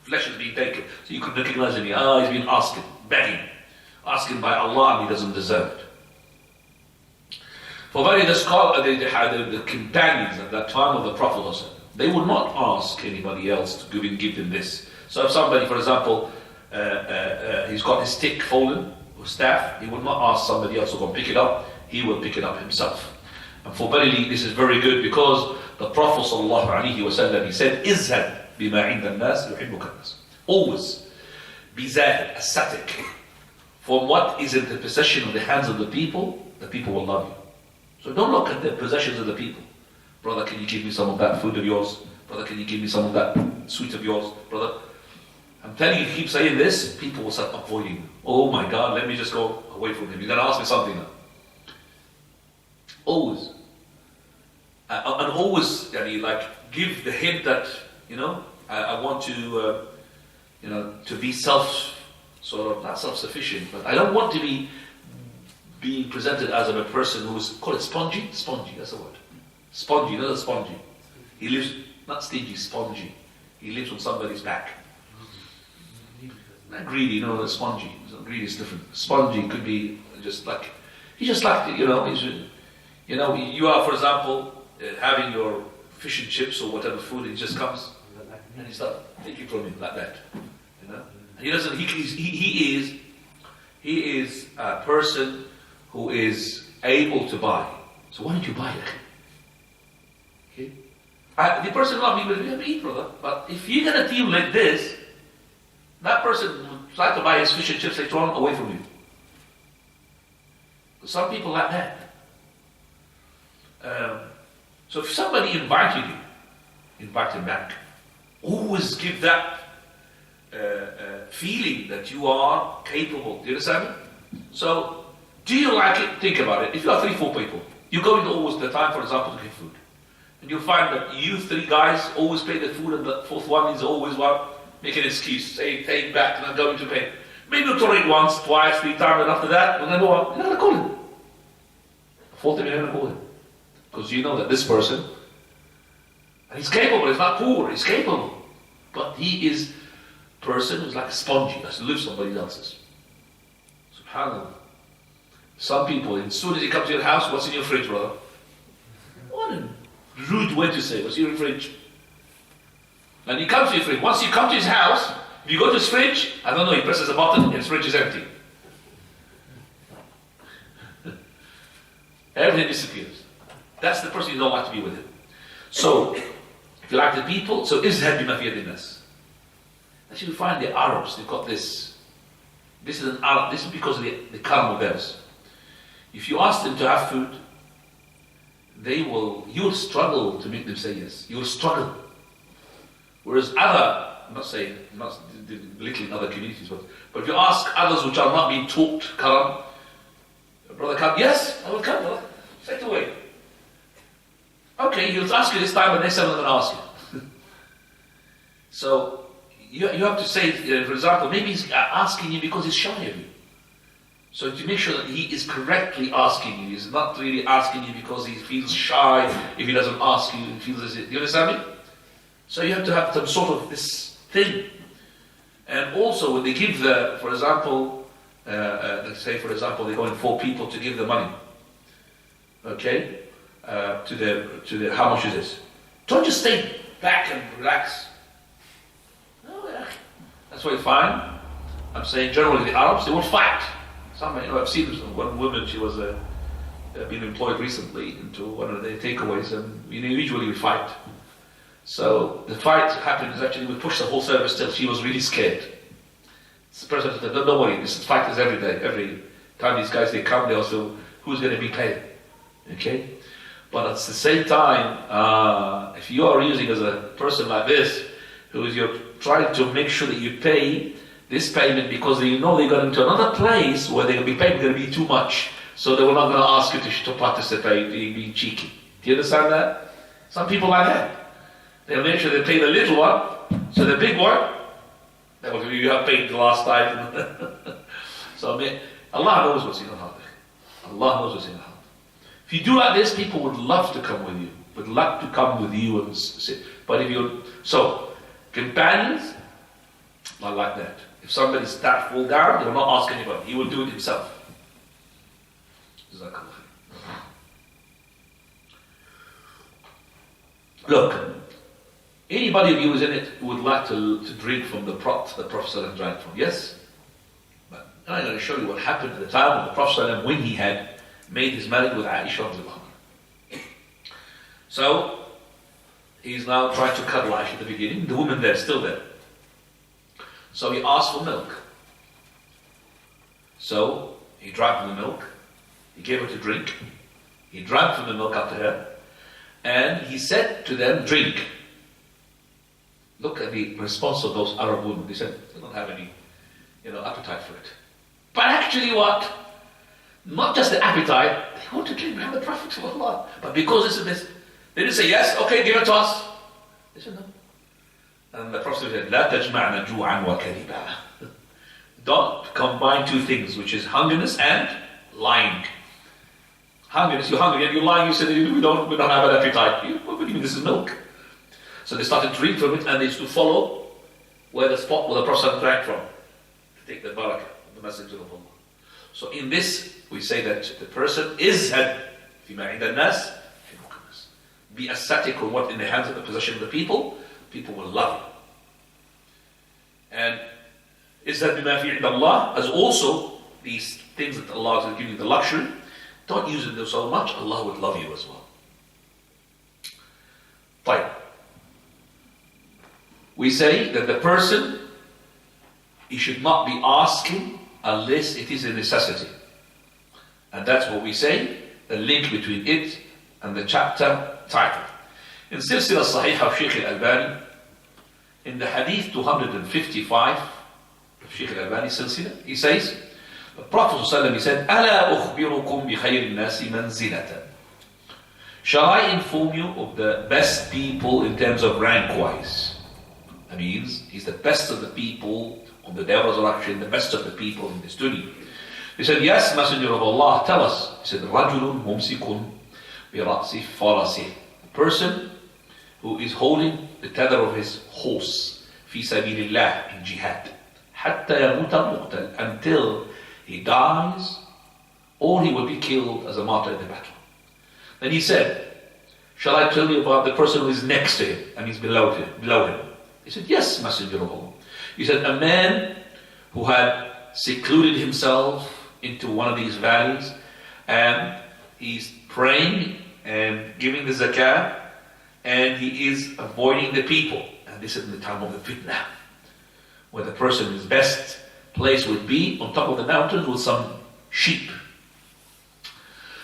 Flesh is being taken. So you can recognize him. He's been asking, begging. Asking by Allah, and he doesn't deserve it. For very the companions at that time of the Prophet ﷺ, they would not ask anybody else to give them this. So if somebody, for example, he's got his stick fallen, or staff, he would not ask somebody else to go and pick it up. He will pick it up himself. And for verily, this is very good, because the Prophet ﷺ, he said, "Izhad bima inda nas yuhibbuka nas." Always be zahid, ascetic, from what is in the possession of the hands of the people will love you. So don't look at the possessions of the people. Brother, can you give me some of that food of yours? Brother, can you give me some of that sweet of yours? Brother, I'm telling you, if you keep saying this, people will start avoiding you. Oh my God, let me just go away from him. You're going to ask me something now. Always. And always, give the hint that, I want to, to be not self-sufficient, but I don't want to be being presented as a person who's, call it spongy? Spongy, that's the word. Spongy, not a spongy. He lives, not stingy, spongy. He lives on somebody's back. Not greedy, spongy. Greedy is different. Spongy could be you are, for example, having your fish and chips or whatever food, it just comes and he starts taking from you like that. He doesn't. He is a person who is able to buy. So why don't you buy it? Okay. The person will not be able to eat, brother. But if you're gonna deal like this, that person will try to buy his fish and chips later on away from you. Some people like that. So if somebody invited you, invite him back. Always give that feeling that you are capable. Do you understand me? So, do you like it? Think about it. If you are 3-4 people, you go into always the time, for example, to get food. And you'll find that you 3 guys always pay the food, and the 4th one is always make an excuse, saying, take back, and I'm going to pay. Maybe you'll tolerate once, twice, 3 times, and after that, you're not going to call him. The 4th time, you're not going to call him. Because you know that this person, and he's capable, he's not poor, he's capable. But he is a person who's like a spongy, has to live somebody else's. SubhanAllah. Some people, as soon as you come to your house, what's in your fridge, brother? What a rude way to say, what's in your fridge? And he comes to your fridge. Once you come to his house, if you go to his fridge, I don't know, he presses a button and his fridge is empty. Everything disappears. That's the person you don't like to be with him. So, if you like the people, so izhad bima fi yadin-nas. Actually, we find the Arabs, they've got this. This is an Arab. This is because of the karam of theirs. If you ask them to have food, you'll struggle to make them say yes. You'll struggle. Whereas I'm not belittling other communities, but if you ask others which are not being taught karam, brother come, yes, I will come, brother. Straight away. Okay, he'll ask you this time, but next time I'm going to ask you. So, you have to say, for example, maybe he's asking you because he's shy of you. So to make sure that he is correctly asking you, he's not really asking you because he feels shy. If he doesn't ask you, he feels as if, you understand me? So you have to have some sort of this thing. And also when they give for example, let's say for example, they're going 4 people to give the money. Okay? To the how much is this? Don't just stay back and relax. No, yeah. That's what you find. I'm saying generally the Arabs, they will fight. I've seen one woman, she was been employed recently into one of their takeaways, and usually we fight. So the fight happened is actually we pushed the whole service till she was really scared. The president said, don't worry, this fight is every day. Every time these guys they come, they also, who's going to be paid? Okay? But at the same time, if you are using as a person like this, who is you're trying to make sure that you pay this payment because you know they got into another place where they're going to be paid going to be too much. So they were not going to ask you to participate, being cheeky. Do you understand that? Some people like that. They'll make sure they pay the little one, so the big one, that was you have paid the last time. So Allah knows what's in your heart. Allah knows what's in your heart. If you do like this, people would love to come with you. Would love to come with you and sit. But if you're companions, not like that. If somebody start fall down, they will not ask anybody. He will do it himself. Look, anybody of you who is in it who would like to drink from the pot the Prophet drank from, yes? But I'm going to show you what happened at the time of the Prophet when he had made his marriage with Aisha. So, he's now trying to cuddle Aisha at the beginning. The woman there, still there. So he asked for milk. So, he drank from the milk. He gave her to drink. He drank from the milk after her. And he said to them, drink. Look at the response of those Arab women. They said, they don't have any, appetite for it. But actually what? Not just the appetite, they want to drink behind the Prophet of Allah. But because this, they didn't say, yes, okay, give it to us. They said, no. And the Prophet said, لا تجمعنا جوعا وكذبا. Don't combine two things, which is hungriness and lying. Hungriness, you're hungry and you're lying, you said we don't have an appetite. What do you mean this is milk? So they started to drink from it and they used to follow where the spot where the Prophet drank from to take the barakah, the messenger of Allah. So in this, we say that the person is had فيما عند الناس في ملك الناس. Be ascetic on what in the hands of the possession of the people will love you. And is that بما في عند Allah, as also these things that Allah is giving you the luxury, don't use it so much, Allah would love you as well. Fine. We say that the person, he should not be asking unless it is a necessity. And that's what we say, the link between it and the chapter title. In Silsila Sahih of Shaykh al-Albani, in the Hadith 255 of Shaykh al-Albani Silsila, he says, the Prophet ﷺ, he said, أَلَا أُخْبِرُكُمْ بِخَيْرِ النَّاسِ مَنْزِلَةً. Shall I inform you of the best people in terms of rank-wise? That means, he's the best of the people on the day of resurrection, the best of the people in this dunya. He said, yes, Messenger of Allah, tell us. He said, رَجُلٌ مُمْسِكٌ بِرَأْسِ فَرَسِهِ. A person who is holding the tether of his horse, فِي سَبِيلِ اللَّهِ, in jihad, حَتَّى يَمُوتَ الْمُقْتَلِ, until he dies, or he will be killed as a martyr in the battle. Then he said, shall I tell you about the person who is next to him, and he's below him? He said, yes, Messenger of Allah. He said, a man who had secluded himself into one of these valleys, and he's praying and giving the zakah, and he is avoiding the people. And this is in the time of the fitna, where the person his best place would be on top of the mountain with some sheep.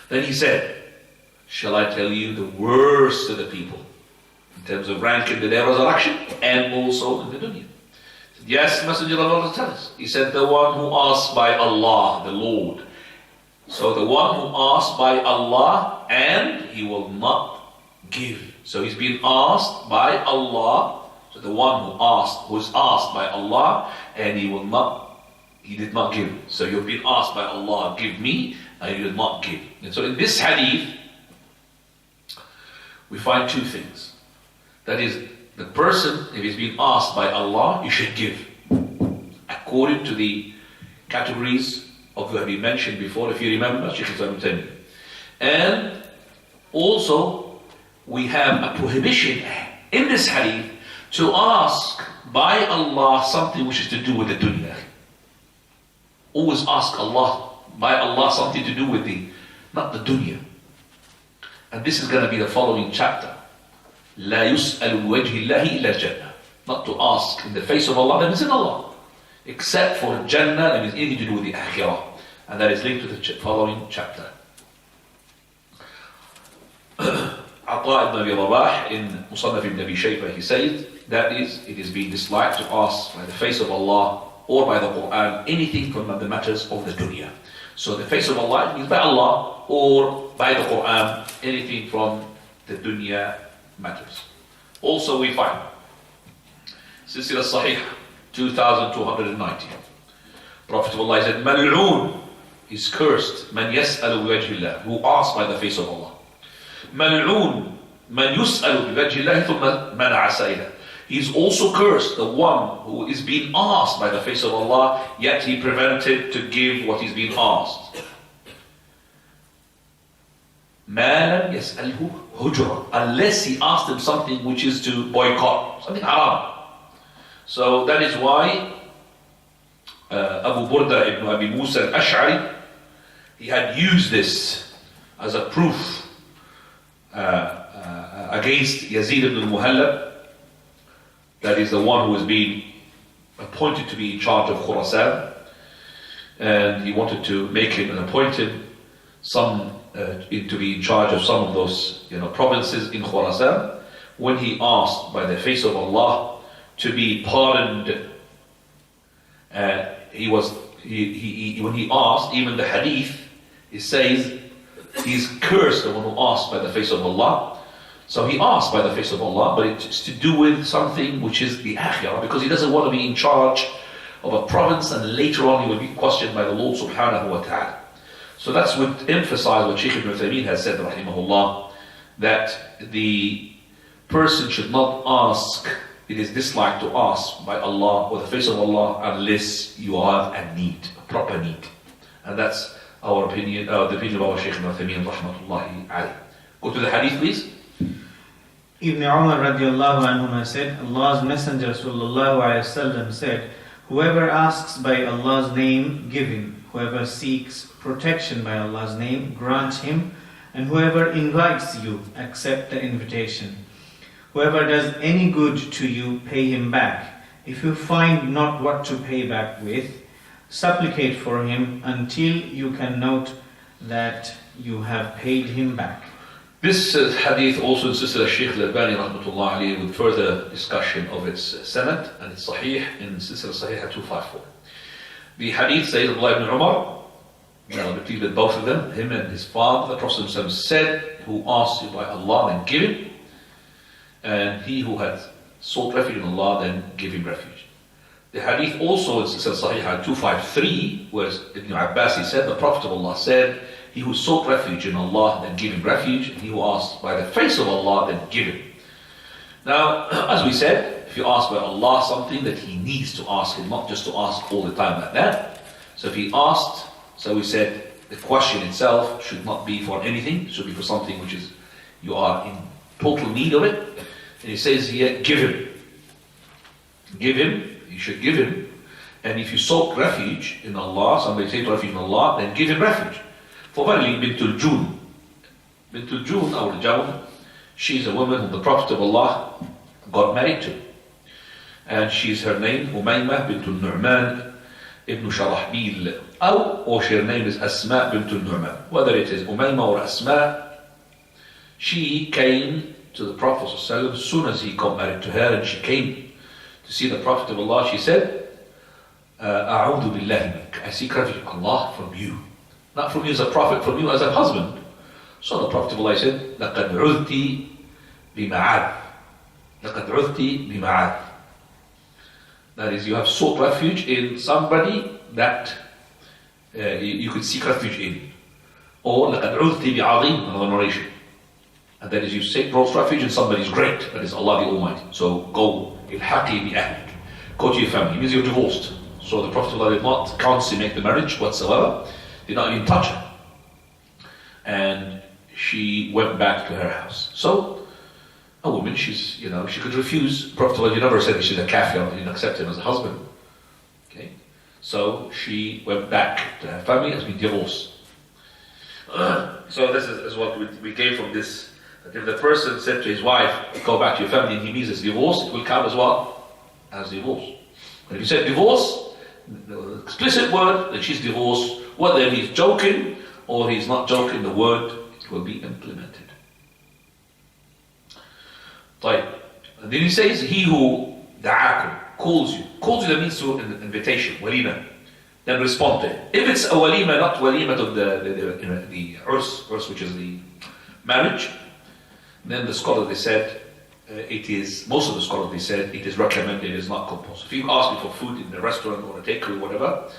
Then he said, shall I tell you the worst of the people in terms of rank in the day of resurrection and also in the dunya? He said, yes, Messenger of Allah, tell us. He said, the one who asks by Allah, the Lord. So the one who asks by Allah and he will not give. So he's been asked by Allah. So the one who is asked by Allah and he did not give. So you've been asked by Allah, give me, and you did not give. And so in this hadith, we find two things. That is, the person, if he's been asked by Allah, he should give. According to the categories of what we mentioned before, if you remember, Shaykh al-Islam. And also, we have a prohibition in this hadith to ask by Allah something which is to do with the dunya. Always ask Allah, by Allah, something to do with not the dunya. And this is going to be the following chapter. لا يسأل وجه الله إلا الجنة. Not to ask in the face of Allah, that is in Allah. Except for Jannah, that is anything to do with the Akhirah. And that is linked to the following chapter. Ata ibn Abi Rabah in Musannaf ibn Abi Shayba, he said, that is, it is being disliked to ask by the face of Allah or by the Quran anything from the matters of the dunya. So the face of Allah means by Allah or by the Quran anything from the dunya matters. Also we find Silsila Sahih 2290. Prophet of Allah said, Mal'oon is cursed, man yas'alu biwajhillah, who asks by the face of Allah. Mal'oon, man yus'alu biwajhillah, thumma mana'a sa'ilah. He is also cursed, the one who is being asked by the face of Allah, yet he prevented to give what is being asked. Ma lam yas'alhu hujra, unless he asked him something which is to boycott, something haram. So that is why Abu Burda ibn Abi Musa al-Ash'ari, he had used this as a proof against Yazid ibn al-Muhallab, that is the one who was being appointed to be in charge of Khurasan, and he wanted to make him and appoint him to be in charge of some of those provinces in Khurasan. When he asked by the face of Allah to be pardoned, when he asked, even the hadith, it says he's cursed, the one who asked by the face of Allah. So he asked by the face of Allah, but it's to do with something which is the akhirah, because he doesn't want to be in charge of a province and later on he will be questioned by the Lord subhanahu wa ta'ala. So that's what emphasize what Shaykh ibn Uthaymeen has said, rahimahullah, that the person should not ask, it is disliked to ask by Allah or the face of Allah unless you have a need, a proper need. And that's our opinion, the opinion of our Shaykh ibn Uthaymeen, rahmatullahi alayhi. Go to the hadith, please. Ibn Umar radiallahu anhuma said, Allah's Messenger sallallahu alayhi wasallam said, whoever asks by Allah's name, give him. Whoever seeks protection by Allah's name, grant him. And whoever invites you, accept the invitation. Whoever does any good to you, pay him back. If you find not what to pay back with, supplicate for him until you can note that you have paid him back. This hadith also insisted Shaykh al-Albani rahmatullah alayhi with further discussion of its sanad and its sahih in Silsila Sahih 254. The hadith says Abdullah ibn Umar, repeated both of them, him and his father, the Prophet said, who asks you by Allah, then give him, and he who had sought refuge in Allah, then give him refuge. The hadith also in Silsila Sahih 253, where Ibn Abbas, he said, the Prophet of Allah said, he who sought refuge in Allah, then give him refuge, and he who asks by the face of Allah, then give him. Now, as we said, if you ask by Allah something that he needs to ask him, not just to ask all the time like that. So if he asked, so we said, the question itself should not be for anything, it should be for something which is, you are in total need of it. And he says here, give him. Give him, you should give him. And if you sought refuge in Allah, somebody sought refuge in Allah, then give him refuge. For verily, Bintul Jun. Bintul Jun, or Jawn, she's a woman whom the Prophet of Allah got married to. And her name, Umaymah Bintul Nu'man ibn Sharahbil. Or her name is Asma Bintul Nu'man. Whether it is Umaymah or Asma, she came to the Prophet ﷺ as soon as he got married to her, and she came to see the Prophet of Allah. She said, A'udhu billahi mink. I seek refuge of Allah from you. Not from you as a prophet, from you as a husband. So the Prophet of Allah said, لَقَدْ عُذْتِ بِمَعَادٍ. لَقَدْ عُذْتِ بِمَعَادٍ. That is, you have sought refuge in somebody that you could seek refuge in. Or لَقَدْ عُذْتِ بِعَظِيمٍ, another narration. And that is, you seek refuge in somebody's great, that is Allah the Almighty. So go, ilhaqi bi-ahlik. Go to your family. It means you're divorced. So the Prophet of Allah did not consummate the marriage whatsoever. Did not even touch her. And she went back to her house. So, a woman, she could refuse. Prophet Allah never said that she's a kafir, didn't accept him as a husband. Okay? So, she went back to her family, has been divorced. So, this is what we gain from this. That if the person said to his wife, go back to your family, and he means it's divorce, it will count as what? As divorce. But if you said divorce, the explicit word that she's divorced, whether he's joking or he's not joking, the word will be implemented. طيب. And then he says, he who da'akum, calls you that means to an invitation, walima. Then respond to it. If it's a walima, not walima of the urs, which is the marriage, then the scholar they said, most of the scholars they said, it is recommended, it is not compulsory. If you ask me for food in a restaurant or a takeaway or whatever,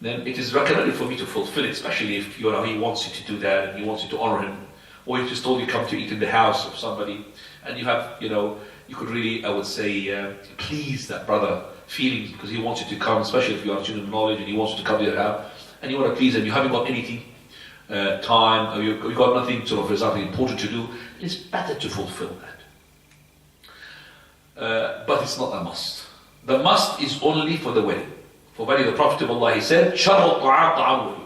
then it is recommended for me to fulfill it, especially if he wants you to do that and he wants you to honor him. Or he just told you come to eat in the house of somebody, and you have, you could really, I would say, please that brother feelings because he wants you to come, especially if you are a student of knowledge and he wants you to come to your house, and you want to please him, you haven't got anything, time, or you've got nothing sort of, for example, important to do, it's better to fulfill that. But it's not a must. The must is only for the wedding. For very the Prophet of Allah, he said, شَرُّ الطَّعَامِ طَعَامُ الْوَلِيمَةِ.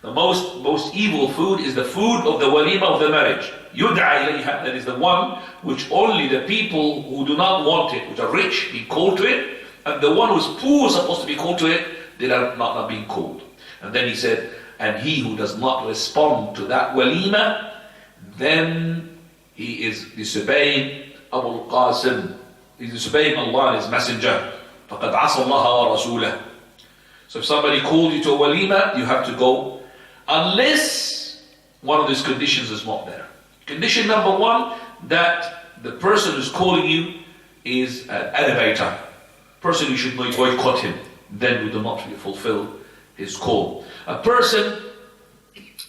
The most evil food is the food of the walima of the marriage. يُدْعَى إِلَيْهَا, that is the one which only the people who do not want it, which are rich, be called to it, and the one who is poor is supposed to be called to it, they are not being called. And then he said, and he who does not respond to that walima, then he is disobeying Abu al-Qasim, he is disobeying Allah and His Messenger. فَقَدْ عَصَى اللَّهَ وَرَسُولَهُ. So if somebody called you to a walima, you have to go, unless one of these conditions is not there. Condition number one, that the person who's calling you is an elevator. Person you should boycott him. Then we do not fulfill his call. A person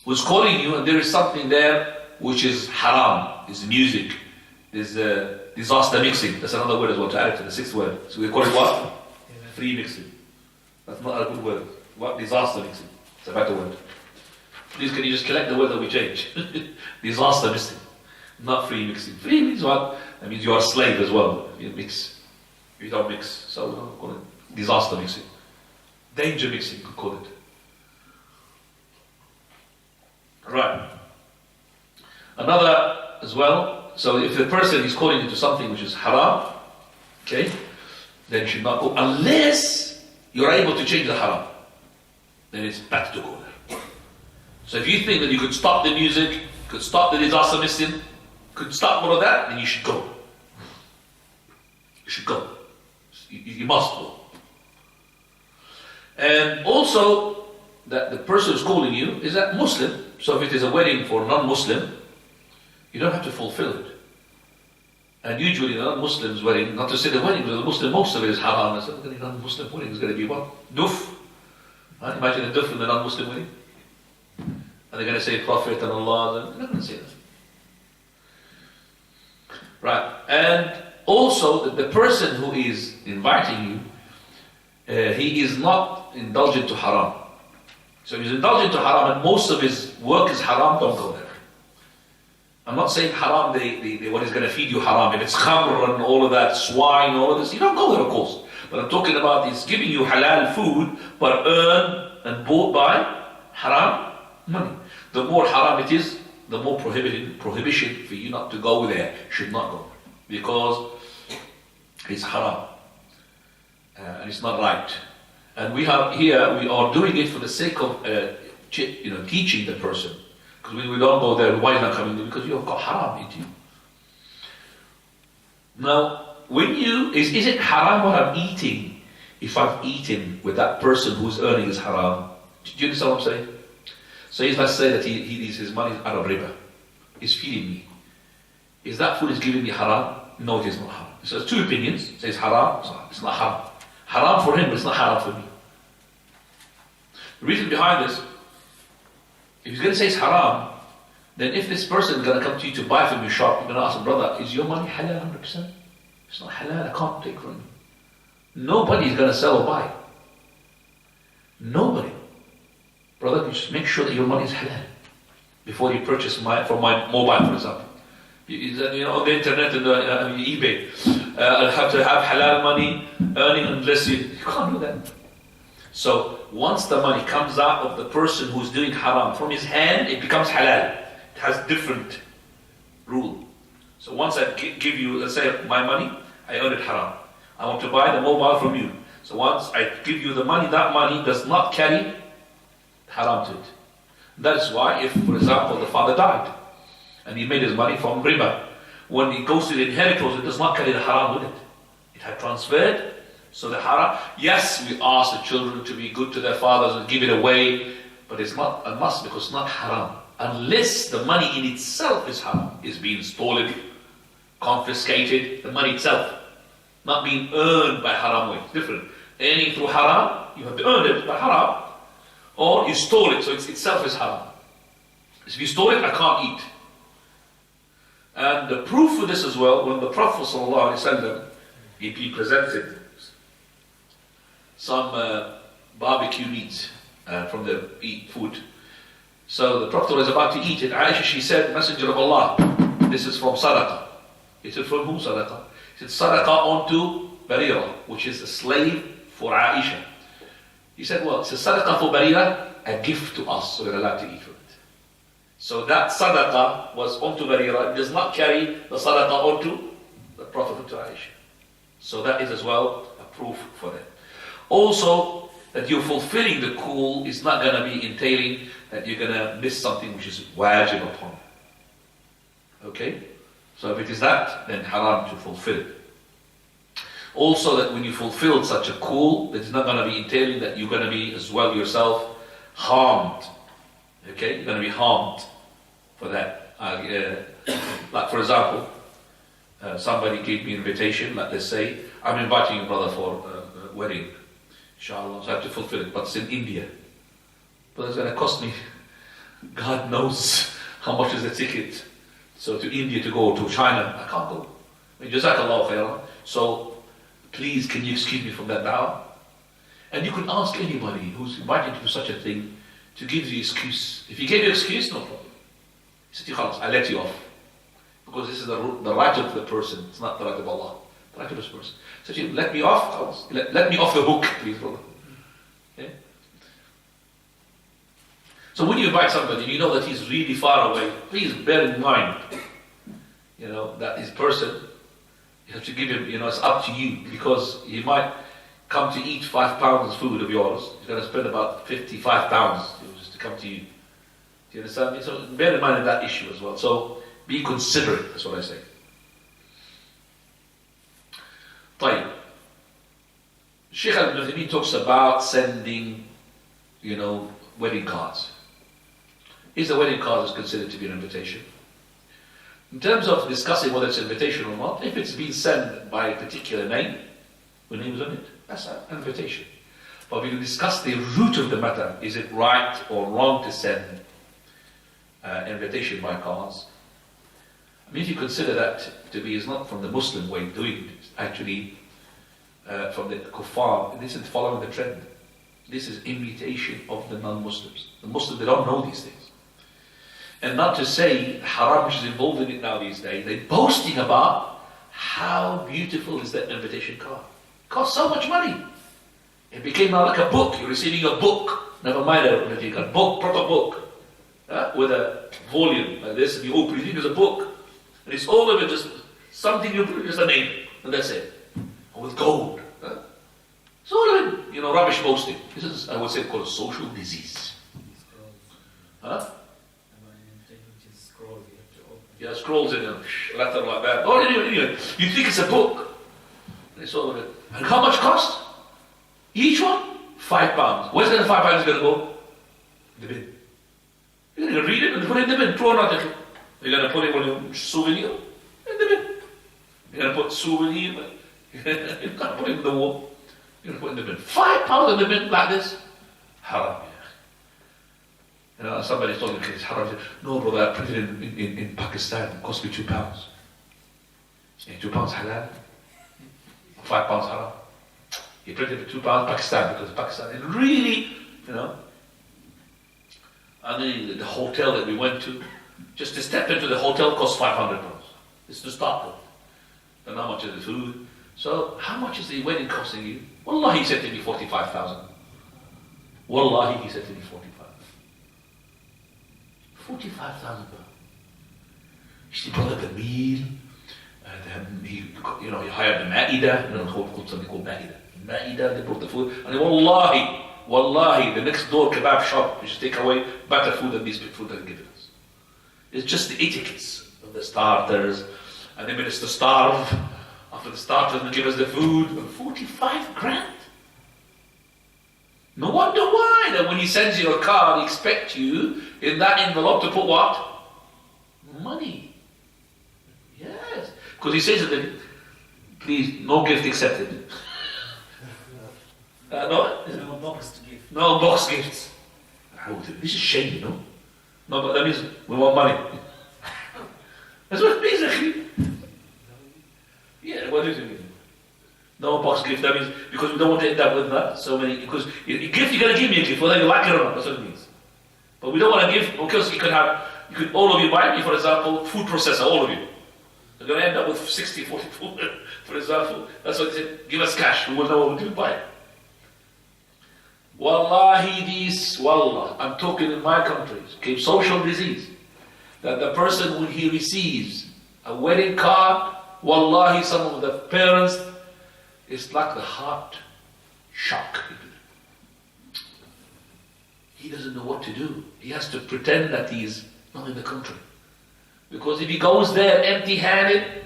who's calling you and there is something there which is haram, is music, is disaster mixing. That's another word as well to add to the sixth word. So we call it what? Free mixing. That's not a good word. What? Disaster mixing. It's a better word. Please can you just collect the word that we change? Disaster mixing. Not free mixing. Free means what? That means you are a slave as well. You mix. You don't mix. So we don't call it disaster mixing. Danger mixing, you could call it. Right. Another as well. So if the person is calling you to something which is haram, okay, then you should not go unless you're able to change the haram. Then it's better to go there. So if you think that you could stop the music, could stop the disaster mixing, could stop all of that, then you should go. You should go. You must go. And also, that the person who's calling you is a Muslim. So if it is a wedding for a non-Muslim, you don't have to fulfill it. And usually the non-Muslim's wedding, not to say the wedding, but the Muslim, most of it is haram. So the non-Muslim wedding is going to be what? Duf. Right? Imagine a duf in the non-Muslim wedding. And they're going to say Prophet and Allah. They're not going to say that. Right. And also, the person who is inviting you, he is not indulgent to haram. So if he's indulgent to haram and most of his work is haram, don't go there. I'm not saying haram, what is going to feed you haram. If it's khamr and all of that, swine, all of this, you don't go there, of course. But I'm talking about he's giving you halal food, but earned and bought by haram money. The more haram it is, the more prohibition for you not to go there. Should not go. Because it's haram. And it's not right. And we are doing it for the sake of teaching the person. Because when we don't go there, why is not coming there? Because you've got haram in you. Now, is it haram what I'm eating if I've eaten with that person who's earning his haram? Do you understand what I'm saying? So let's say that he needs his money out of riba. He's feeding me. Is that food is giving me haram? No, it is not haram. So there's two opinions. It says haram, it's not haram. Haram for him, but it's not haram for me. The reason behind this, if he's going to say it's haram, then if this person is going to come to you to buy from your shop, you're going to ask him, brother, is your money halal 100%? It's not halal, I can't take from you. Nobody is going to sell or buy. Nobody. Brother, you just make sure that your money is halal before you purchase from my mobile, for example. On the internet and eBay, I'll have to have halal money earning unless you can't do that. So once the money comes out of the person who's doing haram from his hand, it becomes halal. It has different rule. So once I give you, let's say my money, I earn it haram. I want to buy the mobile from you. So once I give you the money, that money does not carry haram to it. That is why if, for example, the father died and he made his money from riba, when it goes to the inheritors, it does not carry the haram with it. It had transferred. So the haram, yes, we ask the children to be good to their fathers and give it away, but it's not a must because it's not haram. Unless the money in itself is haram, is being stolen, confiscated, the money itself, not being earned by haram way. It's different. Earning through haram, you have to earn it by haram, or you stole it, so it itself is haram. If you stole it, I can't eat. And the proof for this as well, when the Prophet ﷺ, he presented some barbecue meat from the food. So the Prophet was about to eat it. Aisha, she said, Messenger of Allah, this is from Sadaqah. He said, from whom Sadaqah? He said, Sadaqah onto Barira, which is a slave for Aisha. He said, well, it's a Sadaqah for Barira, a gift to us, so we're allowed to eat from it. So that Sadaqah was onto Barira. It does not carry the Sadaqah onto the Prophet to Aisha. So that is as well a proof for that. Also, that you're fulfilling the call is not going to be entailing that you're going to miss something which is wajib upon you. Okay? So if it is that, then haram to fulfill it. Also that when you fulfill such a call, that is not going to be entailing that you're going to be as well yourself harmed. Okay? You're going to be harmed for that. Like for example, somebody gave me an invitation, like let's say, I'm inviting your brother for a wedding. Inshallah, so I have to fulfill it, but it's in India. But it's going to cost me, God knows how much is the ticket. So to India to go, to China, I can't go. I mean, Jazakallah khairan. So please, can you excuse me from that now? And you can ask anybody who's invited to such a thing to give you excuse. If he gave you excuse, no problem. He said, I let you off. Because this is the right of the person, it's not the right of Allah. The right of this person. So you let me off, let me off the hook, please, brother. Okay? So when you invite somebody, you know that he's really far away, please bear in mind, that his person, you have to give him, it's up to you, because he might come to eat 5 pounds food of yours, he's going to spend about 55 pounds just to come to you. Do you understand me? So bear in mind that issue as well. So be considerate, that's what I say. طيب. Sheikh al-Uthaymeen talks about sending, wedding cards. Is a wedding card is considered to be an invitation? In terms of discussing whether it's an invitation or not, if it's been sent by a particular name, the name is on it, that's an invitation. But we will discuss the root of the matter. Is it right or wrong to send invitation by cards? I mean, if you consider that to be is not from the Muslim way of doing it, it's actually from the kuffar, this is following the trend. This is imitation of the non-Muslims. The Muslims, they don't know these things. And not to say haram which is involved in it now these days, they're boasting about how beautiful is that invitation card. It costs so much money. It became now like a book. You're receiving a book. Never mind a book, proper book. With a volume like this, and you open it, it's a book. And it's all of it just something you put, just a name, and that's it. And with gold. It's all of it, rubbish boasting. This is, I would say, called a social disease. Yeah, scrolls in a letter like that. Oh, anyway, you think it's a book. And it's all of it. And how much cost? Each one? £5. Where's the £5 going to go? The bin. You're going to read it and put it in the bin. Throw it out. You're going to put it on a souvenir in the bin. You're going to put souvenir. You're going to put it in the wall. You're going to put it in the bin. £5 in the bin like this? Haram. Somebody told me it's haram. No, brother, I put it in Pakistan. It cost me £2. Yeah, £2 halal. £5 haram. He printed it for £2 Pakistan because Pakistan is really, And then the hotel that we went to, just to step into the hotel cost £500. It's to start with. Then how much is the food? So how much is the wedding costing you? Wallahi, he said to me 45,000. Wallahi, he said to me 45,000. 45,000 pounds. He brought up the meal, and he hired the Ma'idah, something called Ma'idah. Ma'idah, they brought the food, and wallahi, the next door kebab shop, we should take away better food than this food they're giving us. It's just the etiquettes of the starters, and they made us to starve. After the starters and give us the food. 45 grand. No wonder why that when he sends you a card, he expects you in that envelope to put what? Money. Yes. Because he says to them, please, no gift accepted. No? No box to give. No box gifts. This is shame, you know? No, but that means we want money. That's what it means, actually. Yeah, what does it mean? No box gift, that means, because we don't want to end up with that, so many, because a gift, you're going to give me a gift, whether you like it or not, that's what it means. But we don't want to give, because all of you buy me, for example, food processor, all of you. You're going to end up with 60, 40 food, for example. That's what they said, give us cash, we will know what we do buy. Wallahi, wallah, I'm talking in my country, came social disease, that the person when he receives a wedding card, wallahi, some of the parents, it's like the heart shock. He doesn't know what to do. He has to pretend that he's not in the country. Because if he goes there empty-handed,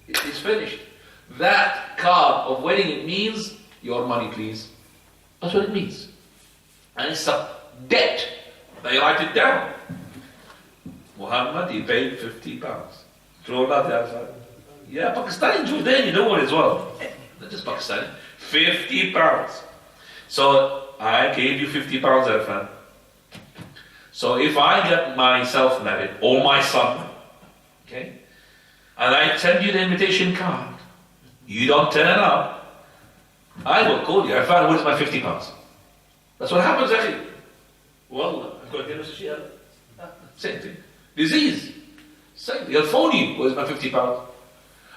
it's finished. That card of wedding, it means, your money please. That's what it means. And it's a debt. They write it down. Muhammad, he paid £50. Throw that outside. Yeah, Pakistani Jordan, you know what as well. Not just Pakistani. £50. So I gave you £50, Irfan. So if I get myself married, or my son, okay, and I send you the invitation card, you don't turn up, I will call you. Irfan, where's my £50? That's what happens, actually. Wallah, I've got to same thing. Disease. Same thing. He'll phone you, where's my £50?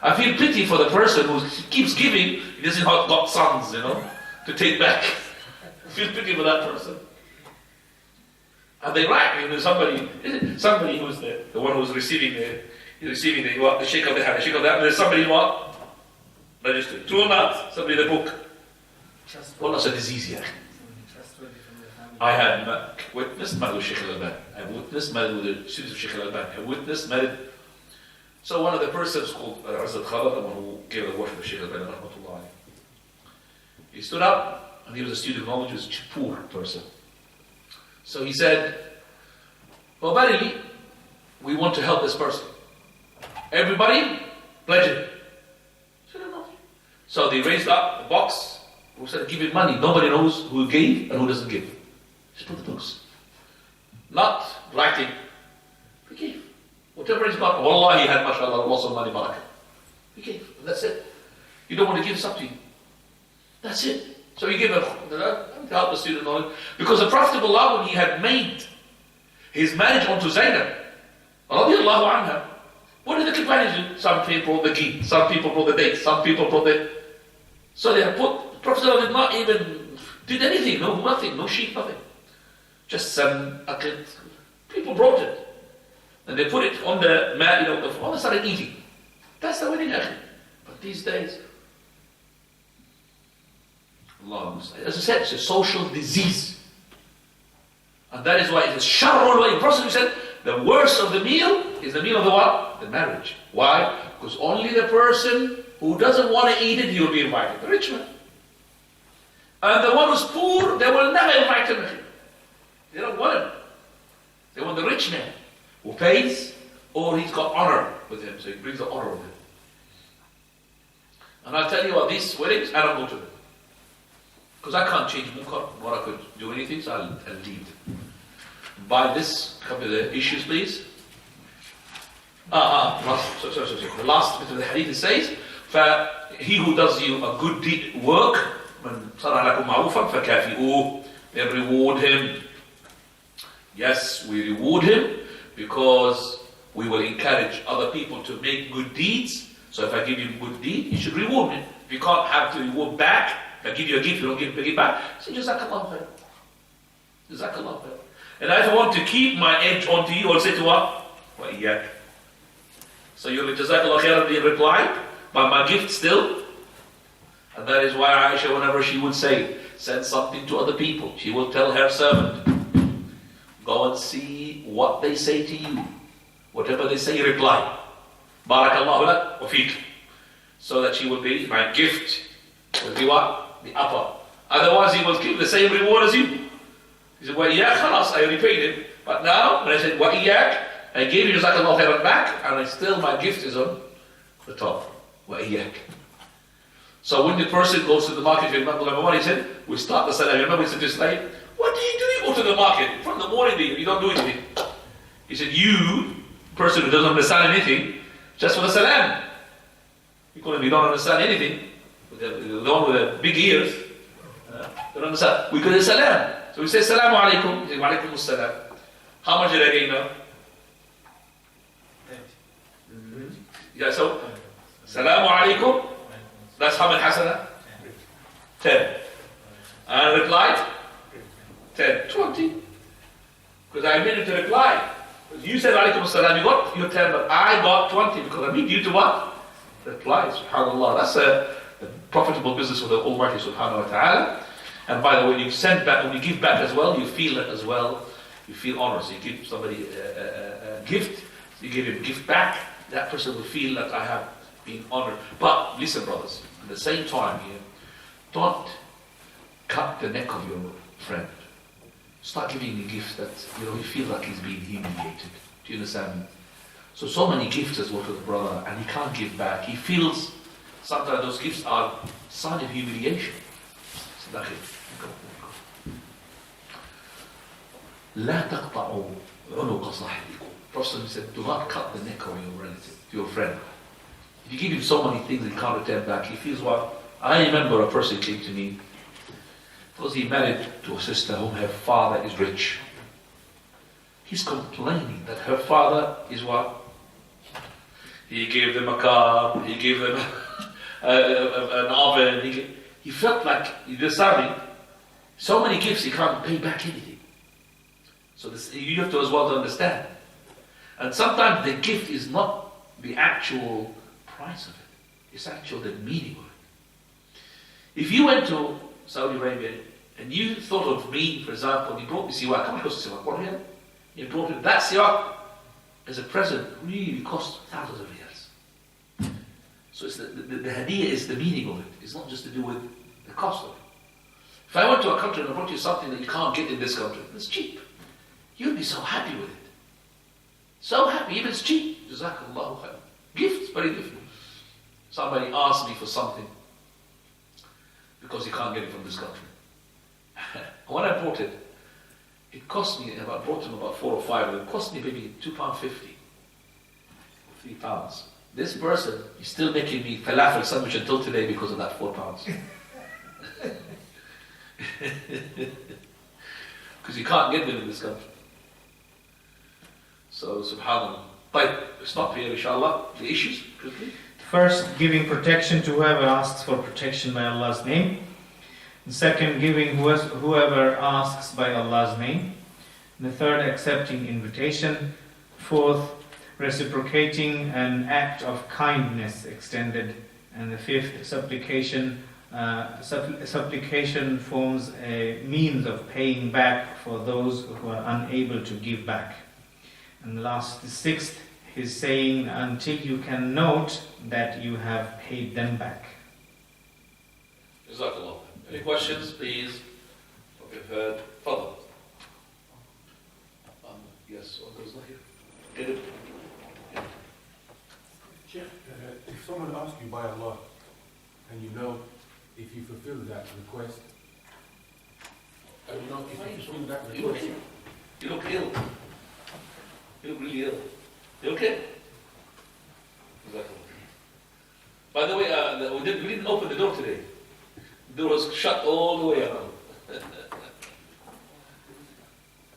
I feel pity for the person who keeps giving, he doesn't have got sons, to take back. I feel pity for that person. And they write, somebody who's the one who's receiving the shake of the hand, the shake of the hand, there's somebody what? Registered. True or not? Somebody in the book. Well, that's a disease here. I had witnessed married with Sheikh al-Alban. I witnessed married with the students of Sheikh al-Alban. I witnessed married. So one of the persons called Azad Khalid, the one who gave the worship of Sheikh al-Alban, rahmatullah, he stood up and he was a student of knowledge, he was a poor person. So he said, well, verily, we want to help this person. Everybody, pledge it. So they raised up a box, who said, give him money. Nobody knows who gave and who doesn't give. Just put the books. Not writing. We gave. Whatever he's got, wallah, he had, mashallah, lots of money, barakah. We gave. And that's it. You don't want to give something. That's it. So he gave to help the student knowledge. Because the Prophet of Allah, when he had made his marriage onto Zainab, radiallahu anha, what did the companions do? Some people brought the ghee, some people brought the dates, some people brought the... So they had put, the Prophet did not even did anything, nothing, no sheep, nothing. Just some akid. People brought it. And they put it on the mat, all they started eating. That's the wedding akid. But these days, Allah, as I said, it's a social disease. And that is why it is sharrul way. The Prophet said, the worst of the meal is the meal of the what? The marriage. Why? Because only the person who doesn't want to eat it, he will be invited. The rich man. And the one who's poor, they will never invite him. They don't want him. They want the rich man who pays, or he's got honor with him, so he brings the honor with him. And I'll tell you what, these weddings, I don't go to them. Because I can't change munkar, nor I could do anything, so I'll leave them. By this, come to the issues, please. The last bit of the hadith says, he who does you a good deed, work, then reward him. Yes, we reward him because we will encourage other people to make good deeds. So if I give you a good deed, you should reward me. If you can't have to reward back, if I give you a gift, you don't give it back, say Jazakallah khair. Jazakallah khair. And if I want to keep my edge onto you, I'll say to what? Wa iyyak. So you'll Jazakallah khair be replied by my gift still. And that is why Aisha, whenever she would say, send something to other people, she will tell her servant, go and see what they say to you. Whatever they say, reply. Barakallahu lak wa feek. So that she will be, my gift will be what? The upper. Otherwise he will give the same reward as you. He said, وَإِيَّاكَ خلاص, I repaid him. But now, when I said, وَإِيَّاكَ, I gave you Jazakallah khairan back, and still my gift is on the top. وَإِيَّاكَ. So when the person goes to the market, he said, we start the salam. Remember, he said to his slave, what do you do? You go to the market from the morning, you don't do anything. He said, you, person who doesn't understand anything, just for the salam. You don't understand anything. The one with the big ears, don't understand. We could have salam. So we say, Salamu alaikum. He said, wa alaikum as-salam. How much did I gain now? Yeah, so, Salamu alaikum. That's how many hasana? 10. And replied? 10. 20. Because I made him to reply. You said alaikum as-salam, you got your 10, but I got 20 because I need you to what? Reply. SubhanAllah. That's a profitable business with the Almighty Subhanahu wa Ta'ala. And by the way, when you send back, when you give back as well, you feel it as well. You feel honor. So you give somebody a gift, so you give him a gift back, that person will feel that I have been honored. But listen, brothers, at the same time here, don't cut the neck of your friend. Start giving him gifts that you feel like he's being humiliated. Do you understand me? So many gifts as well to the brother, and he can't give back. He feels sometimes those gifts are a sign of humiliation. So that's it. لا تقطعوا عنق صاحبكم. Prophet said, do not cut the neck of your relative, your friend. If you give him so many things he can't return back, he feels what? I remember a person came to me because he married to a sister whom her father is rich. He's complaining that her father is what? He gave them a car, he gave them an oven. He felt like he's starving. So many gifts he can't pay back anything. So you have to as well to understand. And sometimes the gift is not the actual price of it. It's actually the meaning of it. If you went to Saudi Arabia and you thought of me, for example, you brought me siwak, how much cost the siwak? You brought it, that siwak as a present really cost thousands of riyals. So it's the hadiyah is the meaning of it. It's not just to do with the cost of it. If I went to a country and I brought you something that you can't get in this country, it's cheap. You'd be so happy with it. So happy, even it's cheap. Jazakallahu khair. Gifts, very different. Somebody asked me for something because he can't get it from this country. When I bought it, it cost me, I brought him about 4 or 5, it cost me maybe £2.50, £3. This person is still making me falafel sandwich until today because of that £4. Because you can't get them in this country. So, subhanAllah. But stop here, inshallah. The issues, quickly. First, giving protection to whoever asks for protection by Allah's name. The second, giving whoever asks by Allah's name. The third, accepting invitation. Fourth, reciprocating an act of kindness extended. And the fifth, supplication. Supplication forms a means of paying back for those who are unable to give back. And the sixth, is saying until you can note that you have paid them back. Jazakallah. Any questions, please? What we've heard. Fadal. Yes, Uncle's not here. Get it. Sheikh, if someone asks you by Allah, and you know if you fulfill that request, and you know if you fulfill that request, You look ill. You look really ill. You okay? Exactly. By the way, we didn't open the door today. The door was shut all the way around.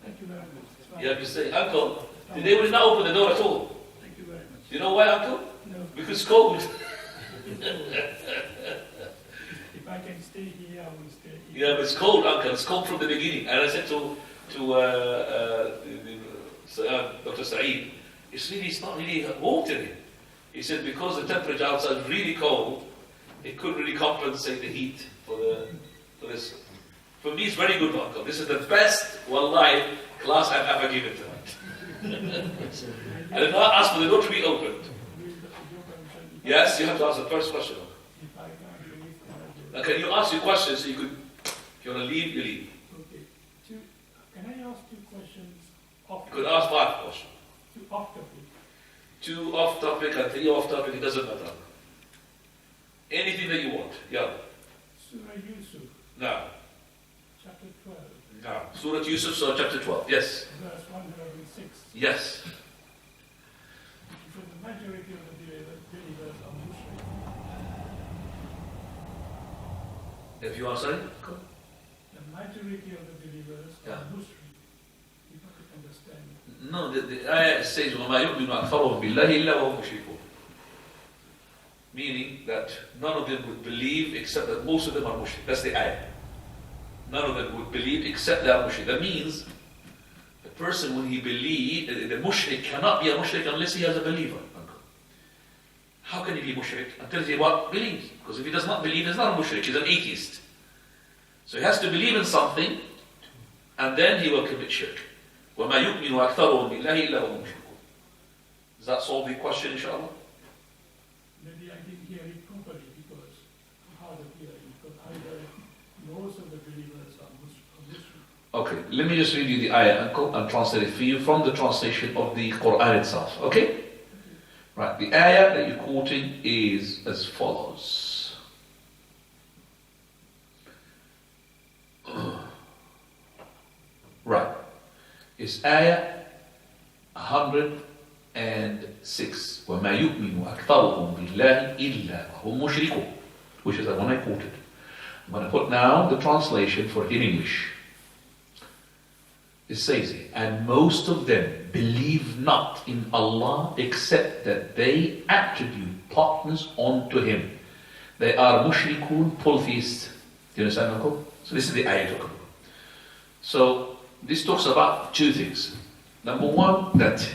Thank you very much. You have to say, Uncle, today we did not open the door at all. Thank you very much. You know why, Uncle? No. Because it's cold. If I can stay here, I will stay here. Yeah, but it's cold, Uncle. It's cold from the beginning. And I said to Dr. Saeed, it's not really warm today. He said because the temperature outside is really cold, it couldn't really compensate the heat for this. For me, it's very good, Uncle. This is the best, wallahi, class I've ever given tonight. I did not ask for the door to be opened. Yes, you have to ask the first question. If I can't believe, can I do it? Now, can you ask your question so you could, if you want to leave, you leave. Okay. Can I ask 2 questions off? You could ask 5 questions. 2 off topic. 2 off topic and 3 off topic, it doesn't matter. Anything that you want. Yeah. Surah Yusuf, Now. chapter 12, Now. Surah Yusuf, Surah chapter 12. Yes. verse 106. Yes. So the majority of the believers are Muslim. If you are sorry? The majority of the believers Yeah. are Muslim. You have to understand. No, the ayah says, وَمَا يُؤْمِنُ أَكْثَرُهُم بِاللَّهِ إِلَّا وَهُمْ مُشْرِكُونَ. Meaning that none of them would believe except that most of them are mushrik. That's the ayah. None of them would believe except they are mushrik. That means the person when he believes, the mushrik cannot be a mushrik unless he has a believer. How can he be mushrik? Until he what? Believes. Because if he does not believe, he's not a mushrik, he's an atheist. So he has to believe in something and then he will commit shirk. وَمَا يُؤْمِنُ أَكْثَرُهُم بِاللَّهِ إِلَّا وَهُمْ مُشْرِكُونَ. Does that solve the question, inshallah? Maybe I didn't hear it properly because I'm hard of hearing, because I heard most of the believers are Muslim. Okay, let me just read you the ayah, uncle, and translate it for you from the translation of the Quran itself. Okay? Right, the ayah that you're quoting is as follows. Right. It's ayah 106. وَمَا يُؤْمِنُ أَكْثَرُهُم بِاللَّهِ إِلَّا وَهُمْ مُشْرِكُونَ, which is the one I quoted. I'm going to put now the translation for it in English. It says here, and most of them believe not in Allah except that they attribute partners unto Him. They are mushrikun, polytheists. Do you understand, uncle? So this is the ayah talking about. So this talks about 2 things. Number 1, that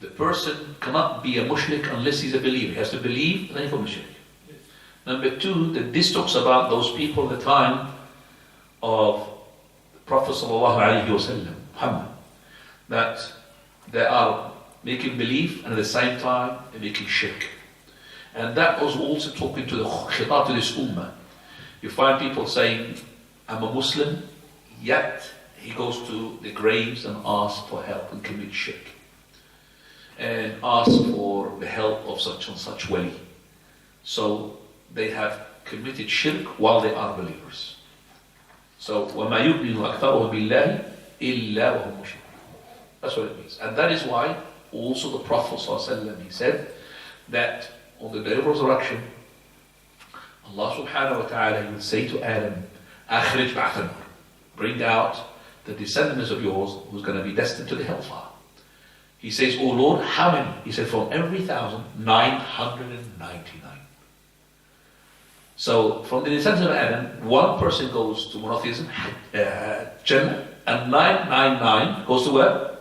the person cannot be a mushrik unless he's a believer. He has to believe and then he becomes mushrik. Yes. Number 2, that this talks about those people at the time of Prophet ﷺ, Muhammad, that they are making belief and at the same time they're making shirk. And that was also talking to the khitab to this ummah. You find people saying, I'm a Muslim, yet he goes to the graves and asks for help and commits shirk. And asks for the help of such and such wali. So they have committed shirk while they are believers. So, وَمَا يُؤْمِنُ أَكْثَرُهُ بِاللَّهِ إِلَّا وَهُمْ مُشْرِكُونَ. That's what it means. And that is why also the Prophet ﷺ, he said that on the day of resurrection, Allah subhanahu wa ta'ala will say to Adam, أَخْرِجْ بَعْثَ النَّارِ, bring out the descendants of yours who's going to be destined to the hellfire. He says, oh Lord, how many? He said, from every 1,999. So, from the descendants of Adam, 1 person goes to monotheism, Jannah, and 999 goes to where?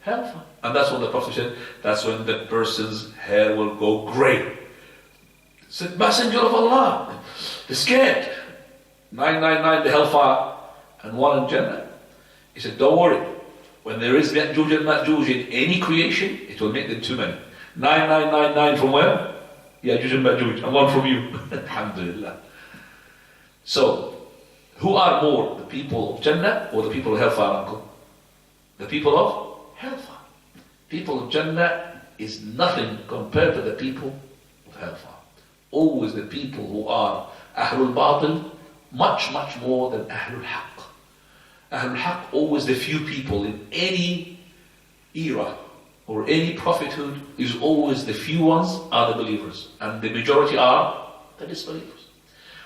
Hellfire. And that's when the Prophet said, that's when the person's hair will go grey. He said, Messenger of Allah, they're scared. 999 the hellfire, and 1 in Jannah. He said, don't worry. When there is Ya'juj and Ma'juj in any creation, it will make them too many. 9999 from where? Ya'juj and Ma'juj, and 1 from you. Alhamdulillah. So, who are more, the people of Jannah or the people of hellfire, uncle? The people of hellfire. People of Jannah is nothing compared to the people of hellfire. Always the people who are Ahlul Batil, much, much more than Ahlul Haqq. Ahlul Haqq, always the few people in any era or any prophethood, is always the few ones are the believers, and the majority are the disbelievers.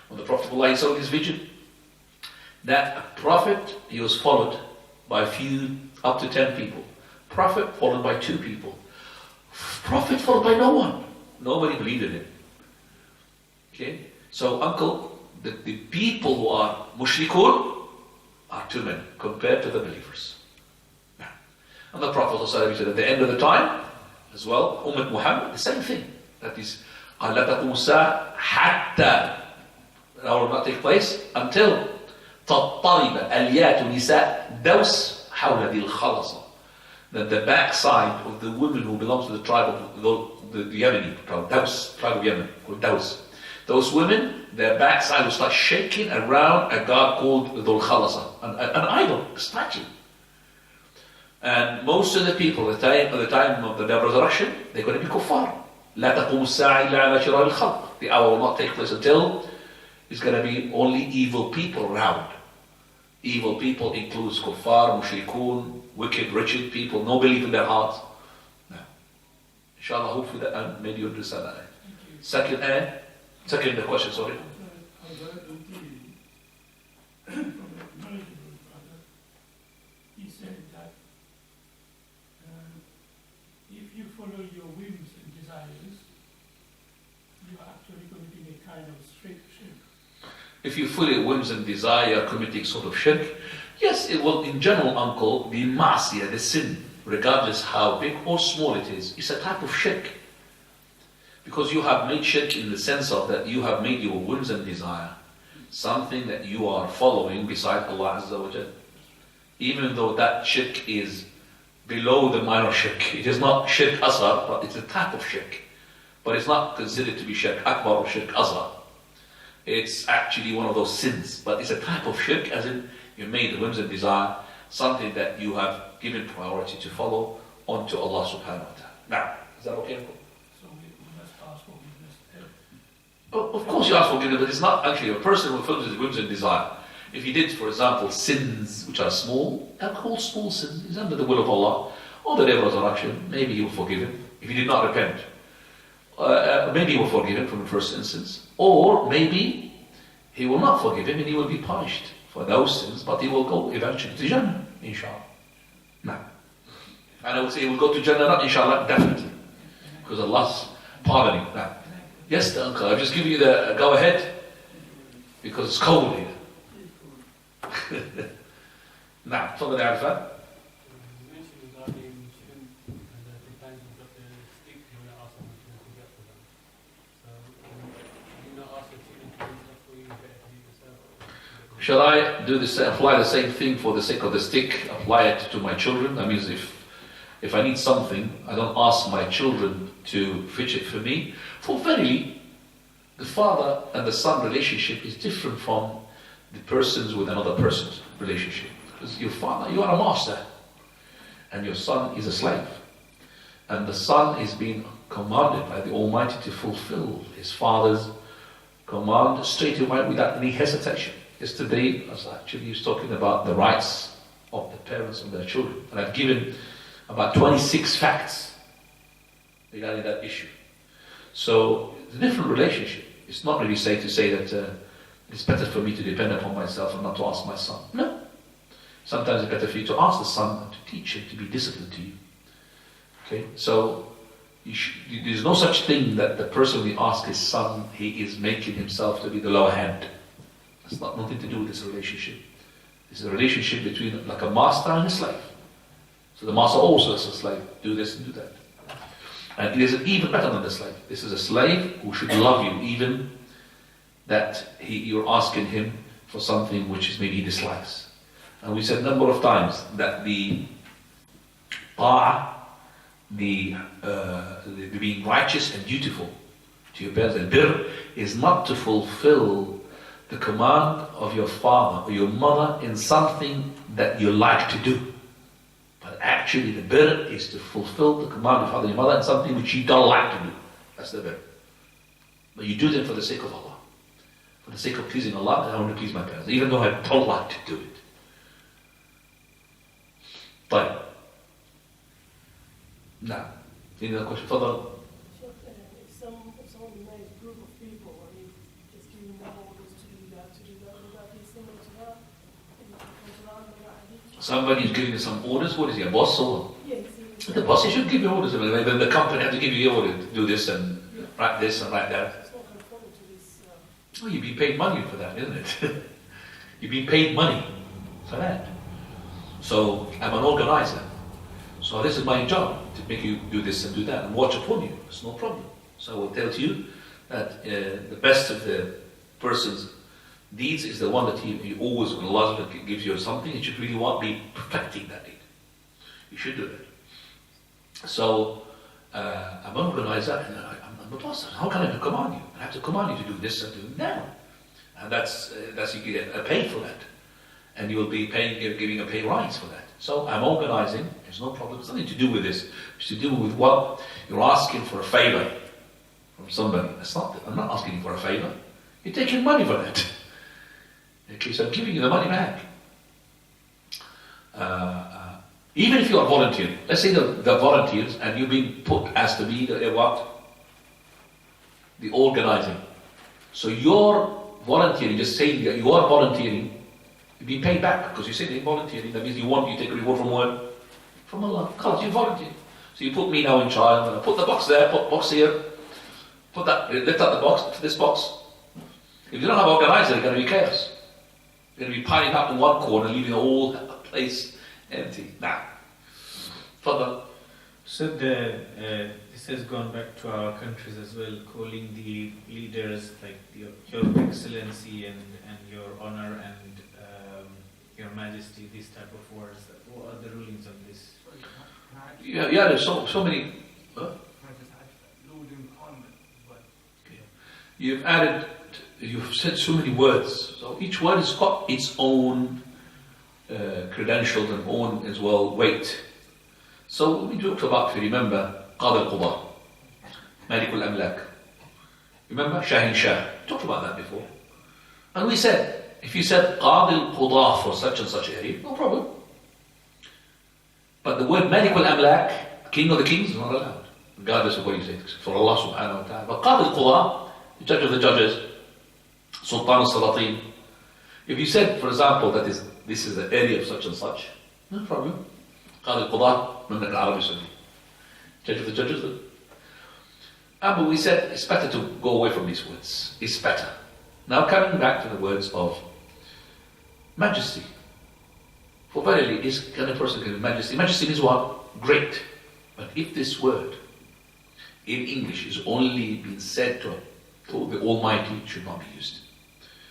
When the Prophet ﷺ saw his vision, that a prophet, he was followed by a few, up to 10 people. Prophet followed by 2 people. Prophet followed by no one. Nobody believed in him. Okay? So, uncle, the people who are mushrikun are too many compared to the believers. And the Prophet ﷺ said at the end of the time, as well, Ummah Muhammad, the same thing. That is, قَالَ تَقُومُ السَّاعَةُ حَتَّى, that will not take place until تَطَّرِبَ أَلْيَاتُ نِسَاء دَوْسْ حَوْلَ ذِي الْخَلَصَ, that the backside of the women who belong to the tribe of the Yemeni tribe, Daws, tribe of Yemen, called Daws. Those women, their backside will start shaking around a god called Dhul Khalasa, an idol, a statue. And most of the people at the time of the day of resurrection, they're going to be kuffar. لا تقوم الساعة إلا على شرار الخلق. The hour will not take place until it's going to be only evil people around. Evil people includes kuffar, mushrikun, wicked, wretched people, no belief in their hearts. No. Inshallah, hopefully that made you understand that. Second the question, sorry. I heard on TV from a knowledgeable brother. He said that if you follow your whims and desires, you are actually committing a kind of shirk. If you follow your whims and desire, committing sort of shirk, yes, it will in general, uncle, the ma'asiyah, the sin, regardless how big or small it is, it's a type of shirk. Because you have made shirk in the sense of that you have made your whims and desire something that you are following beside Allah Azza wa Jal. Even though that shirk is below the minor shirk. It is not shirk asghar, but it's a type of shirk. But it's not considered to be shirk akbar or shirk asghar. It's actually one of those sins, but it's a type of shirk, as in you made the whims and desire something that you have given priority to follow onto Allah subhanahu wa ta'ala. Now, is that okay? So we must ask forgiveness. Of course you ask forgiveness, but it's not actually a person who fulfills his whims and desire. If he did, for example, sins which are small, they're called small sins. It's under the will of Allah. On the day of resurrection, maybe He will forgive him if he did not repent. Maybe He will forgive him from the first instance. Or maybe He will not forgive him and he will be punished for those sins, but he will go eventually to Jannah, inshallah. No. And I would say he will go to Jannah, not inshallah, definitely. Because Allah's pardoning. No. Yes, the uncle, I've just given you the go ahead because it's cold here. نعم تفضل يا عرفان. Shall I do this? Apply the same thing for the sake of the stick? Apply it to my children? That means if I need something, I don't ask my children to fetch it for me. For verily, the father and the son relationship is different from the persons with another person's relationship. Because your father, you are a master, and your son is a slave. And the son is being commanded by the Almighty to fulfill his father's command straight away without any hesitation. Yesterday, I was talking about the rights of the parents and their children. And I've given about 26 facts regarding that issue. So, it's a different relationship. It's not really safe to say that it's better for me to depend upon myself and not to ask my son. No. Sometimes it's better for you to ask the son and to teach him to be disciplined to you. Okay? So, there's no such thing that the person we ask his son, he is making himself to be the lower hand. It's not nothing to do with this relationship. It's a relationship between like a master and a slave. So the master also is a slave. Do this and do that. And it is even better than the slave. This is a slave who should love you, even that you're asking him for something which is maybe he dislikes. And we said a number of times that the ta'ah, the being righteous and dutiful to your parents, and birr, is not to fulfill the command of your father or your mother in something that you like to do. But actually the birr is to fulfill the command of your father and your mother in something which you don't like to do. That's the birr. But you do them for the sake of Allah. For the sake of pleasing Allah, I want to please my parents, even though I don't like to do it. طيب. Now, any other question? Fadal. If someone made a group of people and you just giving them orders to do that, would that be similar to that? Somebody is giving you some orders. What is he, a boss or what? Yes. The boss, he should give you orders. Then the company has to give you order to do this and write this and write that. It's not conforming to this. Well, you're being paid money for that, isn't it? You're being paid money for that. So I'm an organizer. So this is my job, to make you do this and do that and watch upon you. It's no problem. So I will tell you that the best of the person's deeds is the one that he always, when Allah gives you something, you should really be perfecting that deed. You should do that. So I'm an organizer, and I'm the boss. How can I command you? I have to command you to do this and do that. And that's you get a pay for that. And you will be giving a pay rise for that. So I'm organizing, there's no problem, it's nothing to do with this. It's to do with what you're asking for a favor from somebody. I'm not asking you for a favor. You're taking money for that. Okay, so I'm giving you the money back. Even if you are volunteering, let's say the volunteers and you've been put as to be the organizing. So you're volunteering, just saying that you are volunteering, you'll be paid back because you say you're volunteering. That means you take a reward from where? From Allah. Because you volunteer. So you put me now in charge, and I put the box there, put the box here, put that, lift up the box, this box. If you don't have an organizer, it's going to be chaos. You're going to be piling up in one corner, leaving the whole place empty. Now, further. So this has gone back to our countries as well, calling the leaders like Your Excellency and Your Honor and Your Majesty, these type of words. What are the rulings on this? Yeah, there's so many. You've said so many words. So each word has got its own credentials and own as well weight. So we talked about, if you remember, Qadi al-Qudah, Malik al-Amlak. Remember? Shahin Shah. We talked about that before. And we said, if you said Qadi al-Qudah for such and such area, no problem. But the word Malik al-Amlak, King of the Kings, is not allowed, regardless of what you say, for Allah subhanahu wa ta'ala. But Qadi al-Qudah, the judge of the judges, Sultan al-Salatin, if you said, for example, that this is the area of such and such, no problem. Qadi al-Qudah, Mamlaka al-Arabi Saudi, judge of the judges. But we said it's better to go away from these words. It's better. Now coming back to the words of majesty. For verily, is can a person give majesty? Majesty means what? Great. But if this word in English is only being said to the Almighty, it should not be used.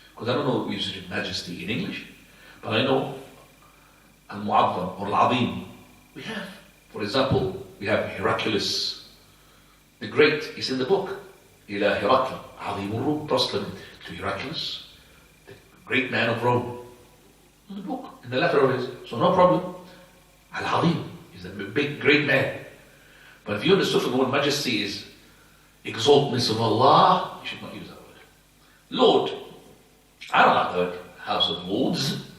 Because I don't know usage of majesty in English, but I know al-Mu'azzam or al-Azim. We have, for example, we have Heraclius, the great, is in the book. Ila Herakl, Azim Rum, Proselyte to Heraclius, the great man of Rome. In the book, in the letter of his. So no problem. Al-Azim is a big, great man. But if you understood from the word majesty is exaltness of Allah, you should not use that word. Lord, I don't like the word House of Lords.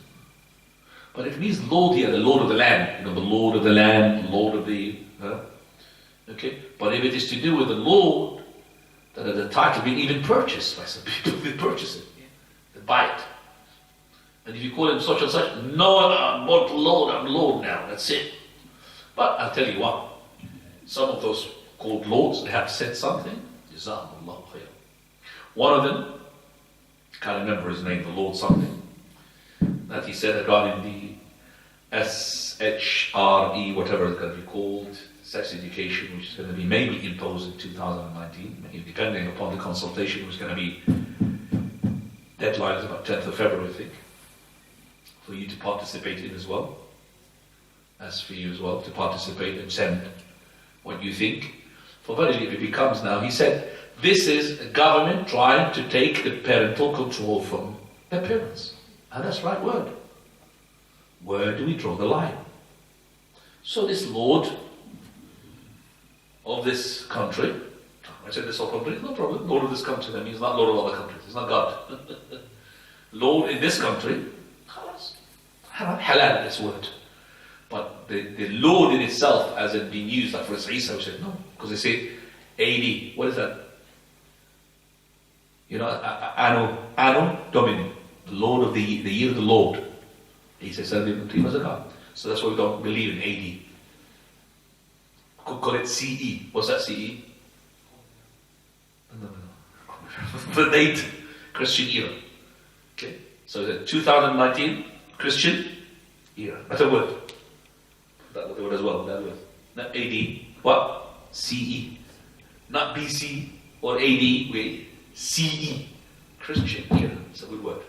But it means Lord here, the Lord of the land. The Lord of the land, Lord of the... Okay? But if it is to do with the Lord, that the title being even purchased by some people, they purchase it. They buy it. And if you call him such and such, no, I'm not Lord, I'm Lord now, that's it. But I'll tell you what, some of those called Lords, they have said something. Jazakumullah khair. One of them, can't remember his name, the Lord something, that he said regarding the SHRE, whatever it's going to be called, sex education, which is going to be maybe imposed in 2019, maybe depending upon the consultation, which is going to be, deadline is about 10th of February, I think, for you to participate in as well, as for you as well, to participate and send what you think. For verily, if it becomes now, he said, this is a government trying to take the parental control from their parents. And that's the right word. Where do we draw the line? So this Lord of this country, I said this whole country, no problem. Lord of this country, that means not Lord of other countries, it's not God. Lord in this country, halal, this word. But the Lord in itself, as it being used, like for instance, Isa said no, because they say AD, what is that? Anno Domini, the Lord of the year of the Lord. He says something as a God. So that's why we don't believe in AD. Could call it CE. What's that CE? No. The date, Christian era. Okay, so the 2019 Christian era. That's a word. That word as well. That word. Not AD. What? CE. Not BC or AD. Wait. CE. Christian era. It's a good word.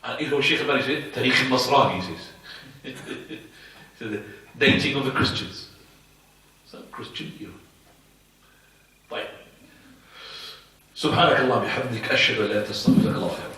And even Sheikh Al-Bani said, Tariq al-Nasrani, he says. So the dating of the Christians. It's not Christian, you. طيب. سبحانك اللهم وبحمدك أشهد أن لا إله إلا أنت أستغفرك الله خير.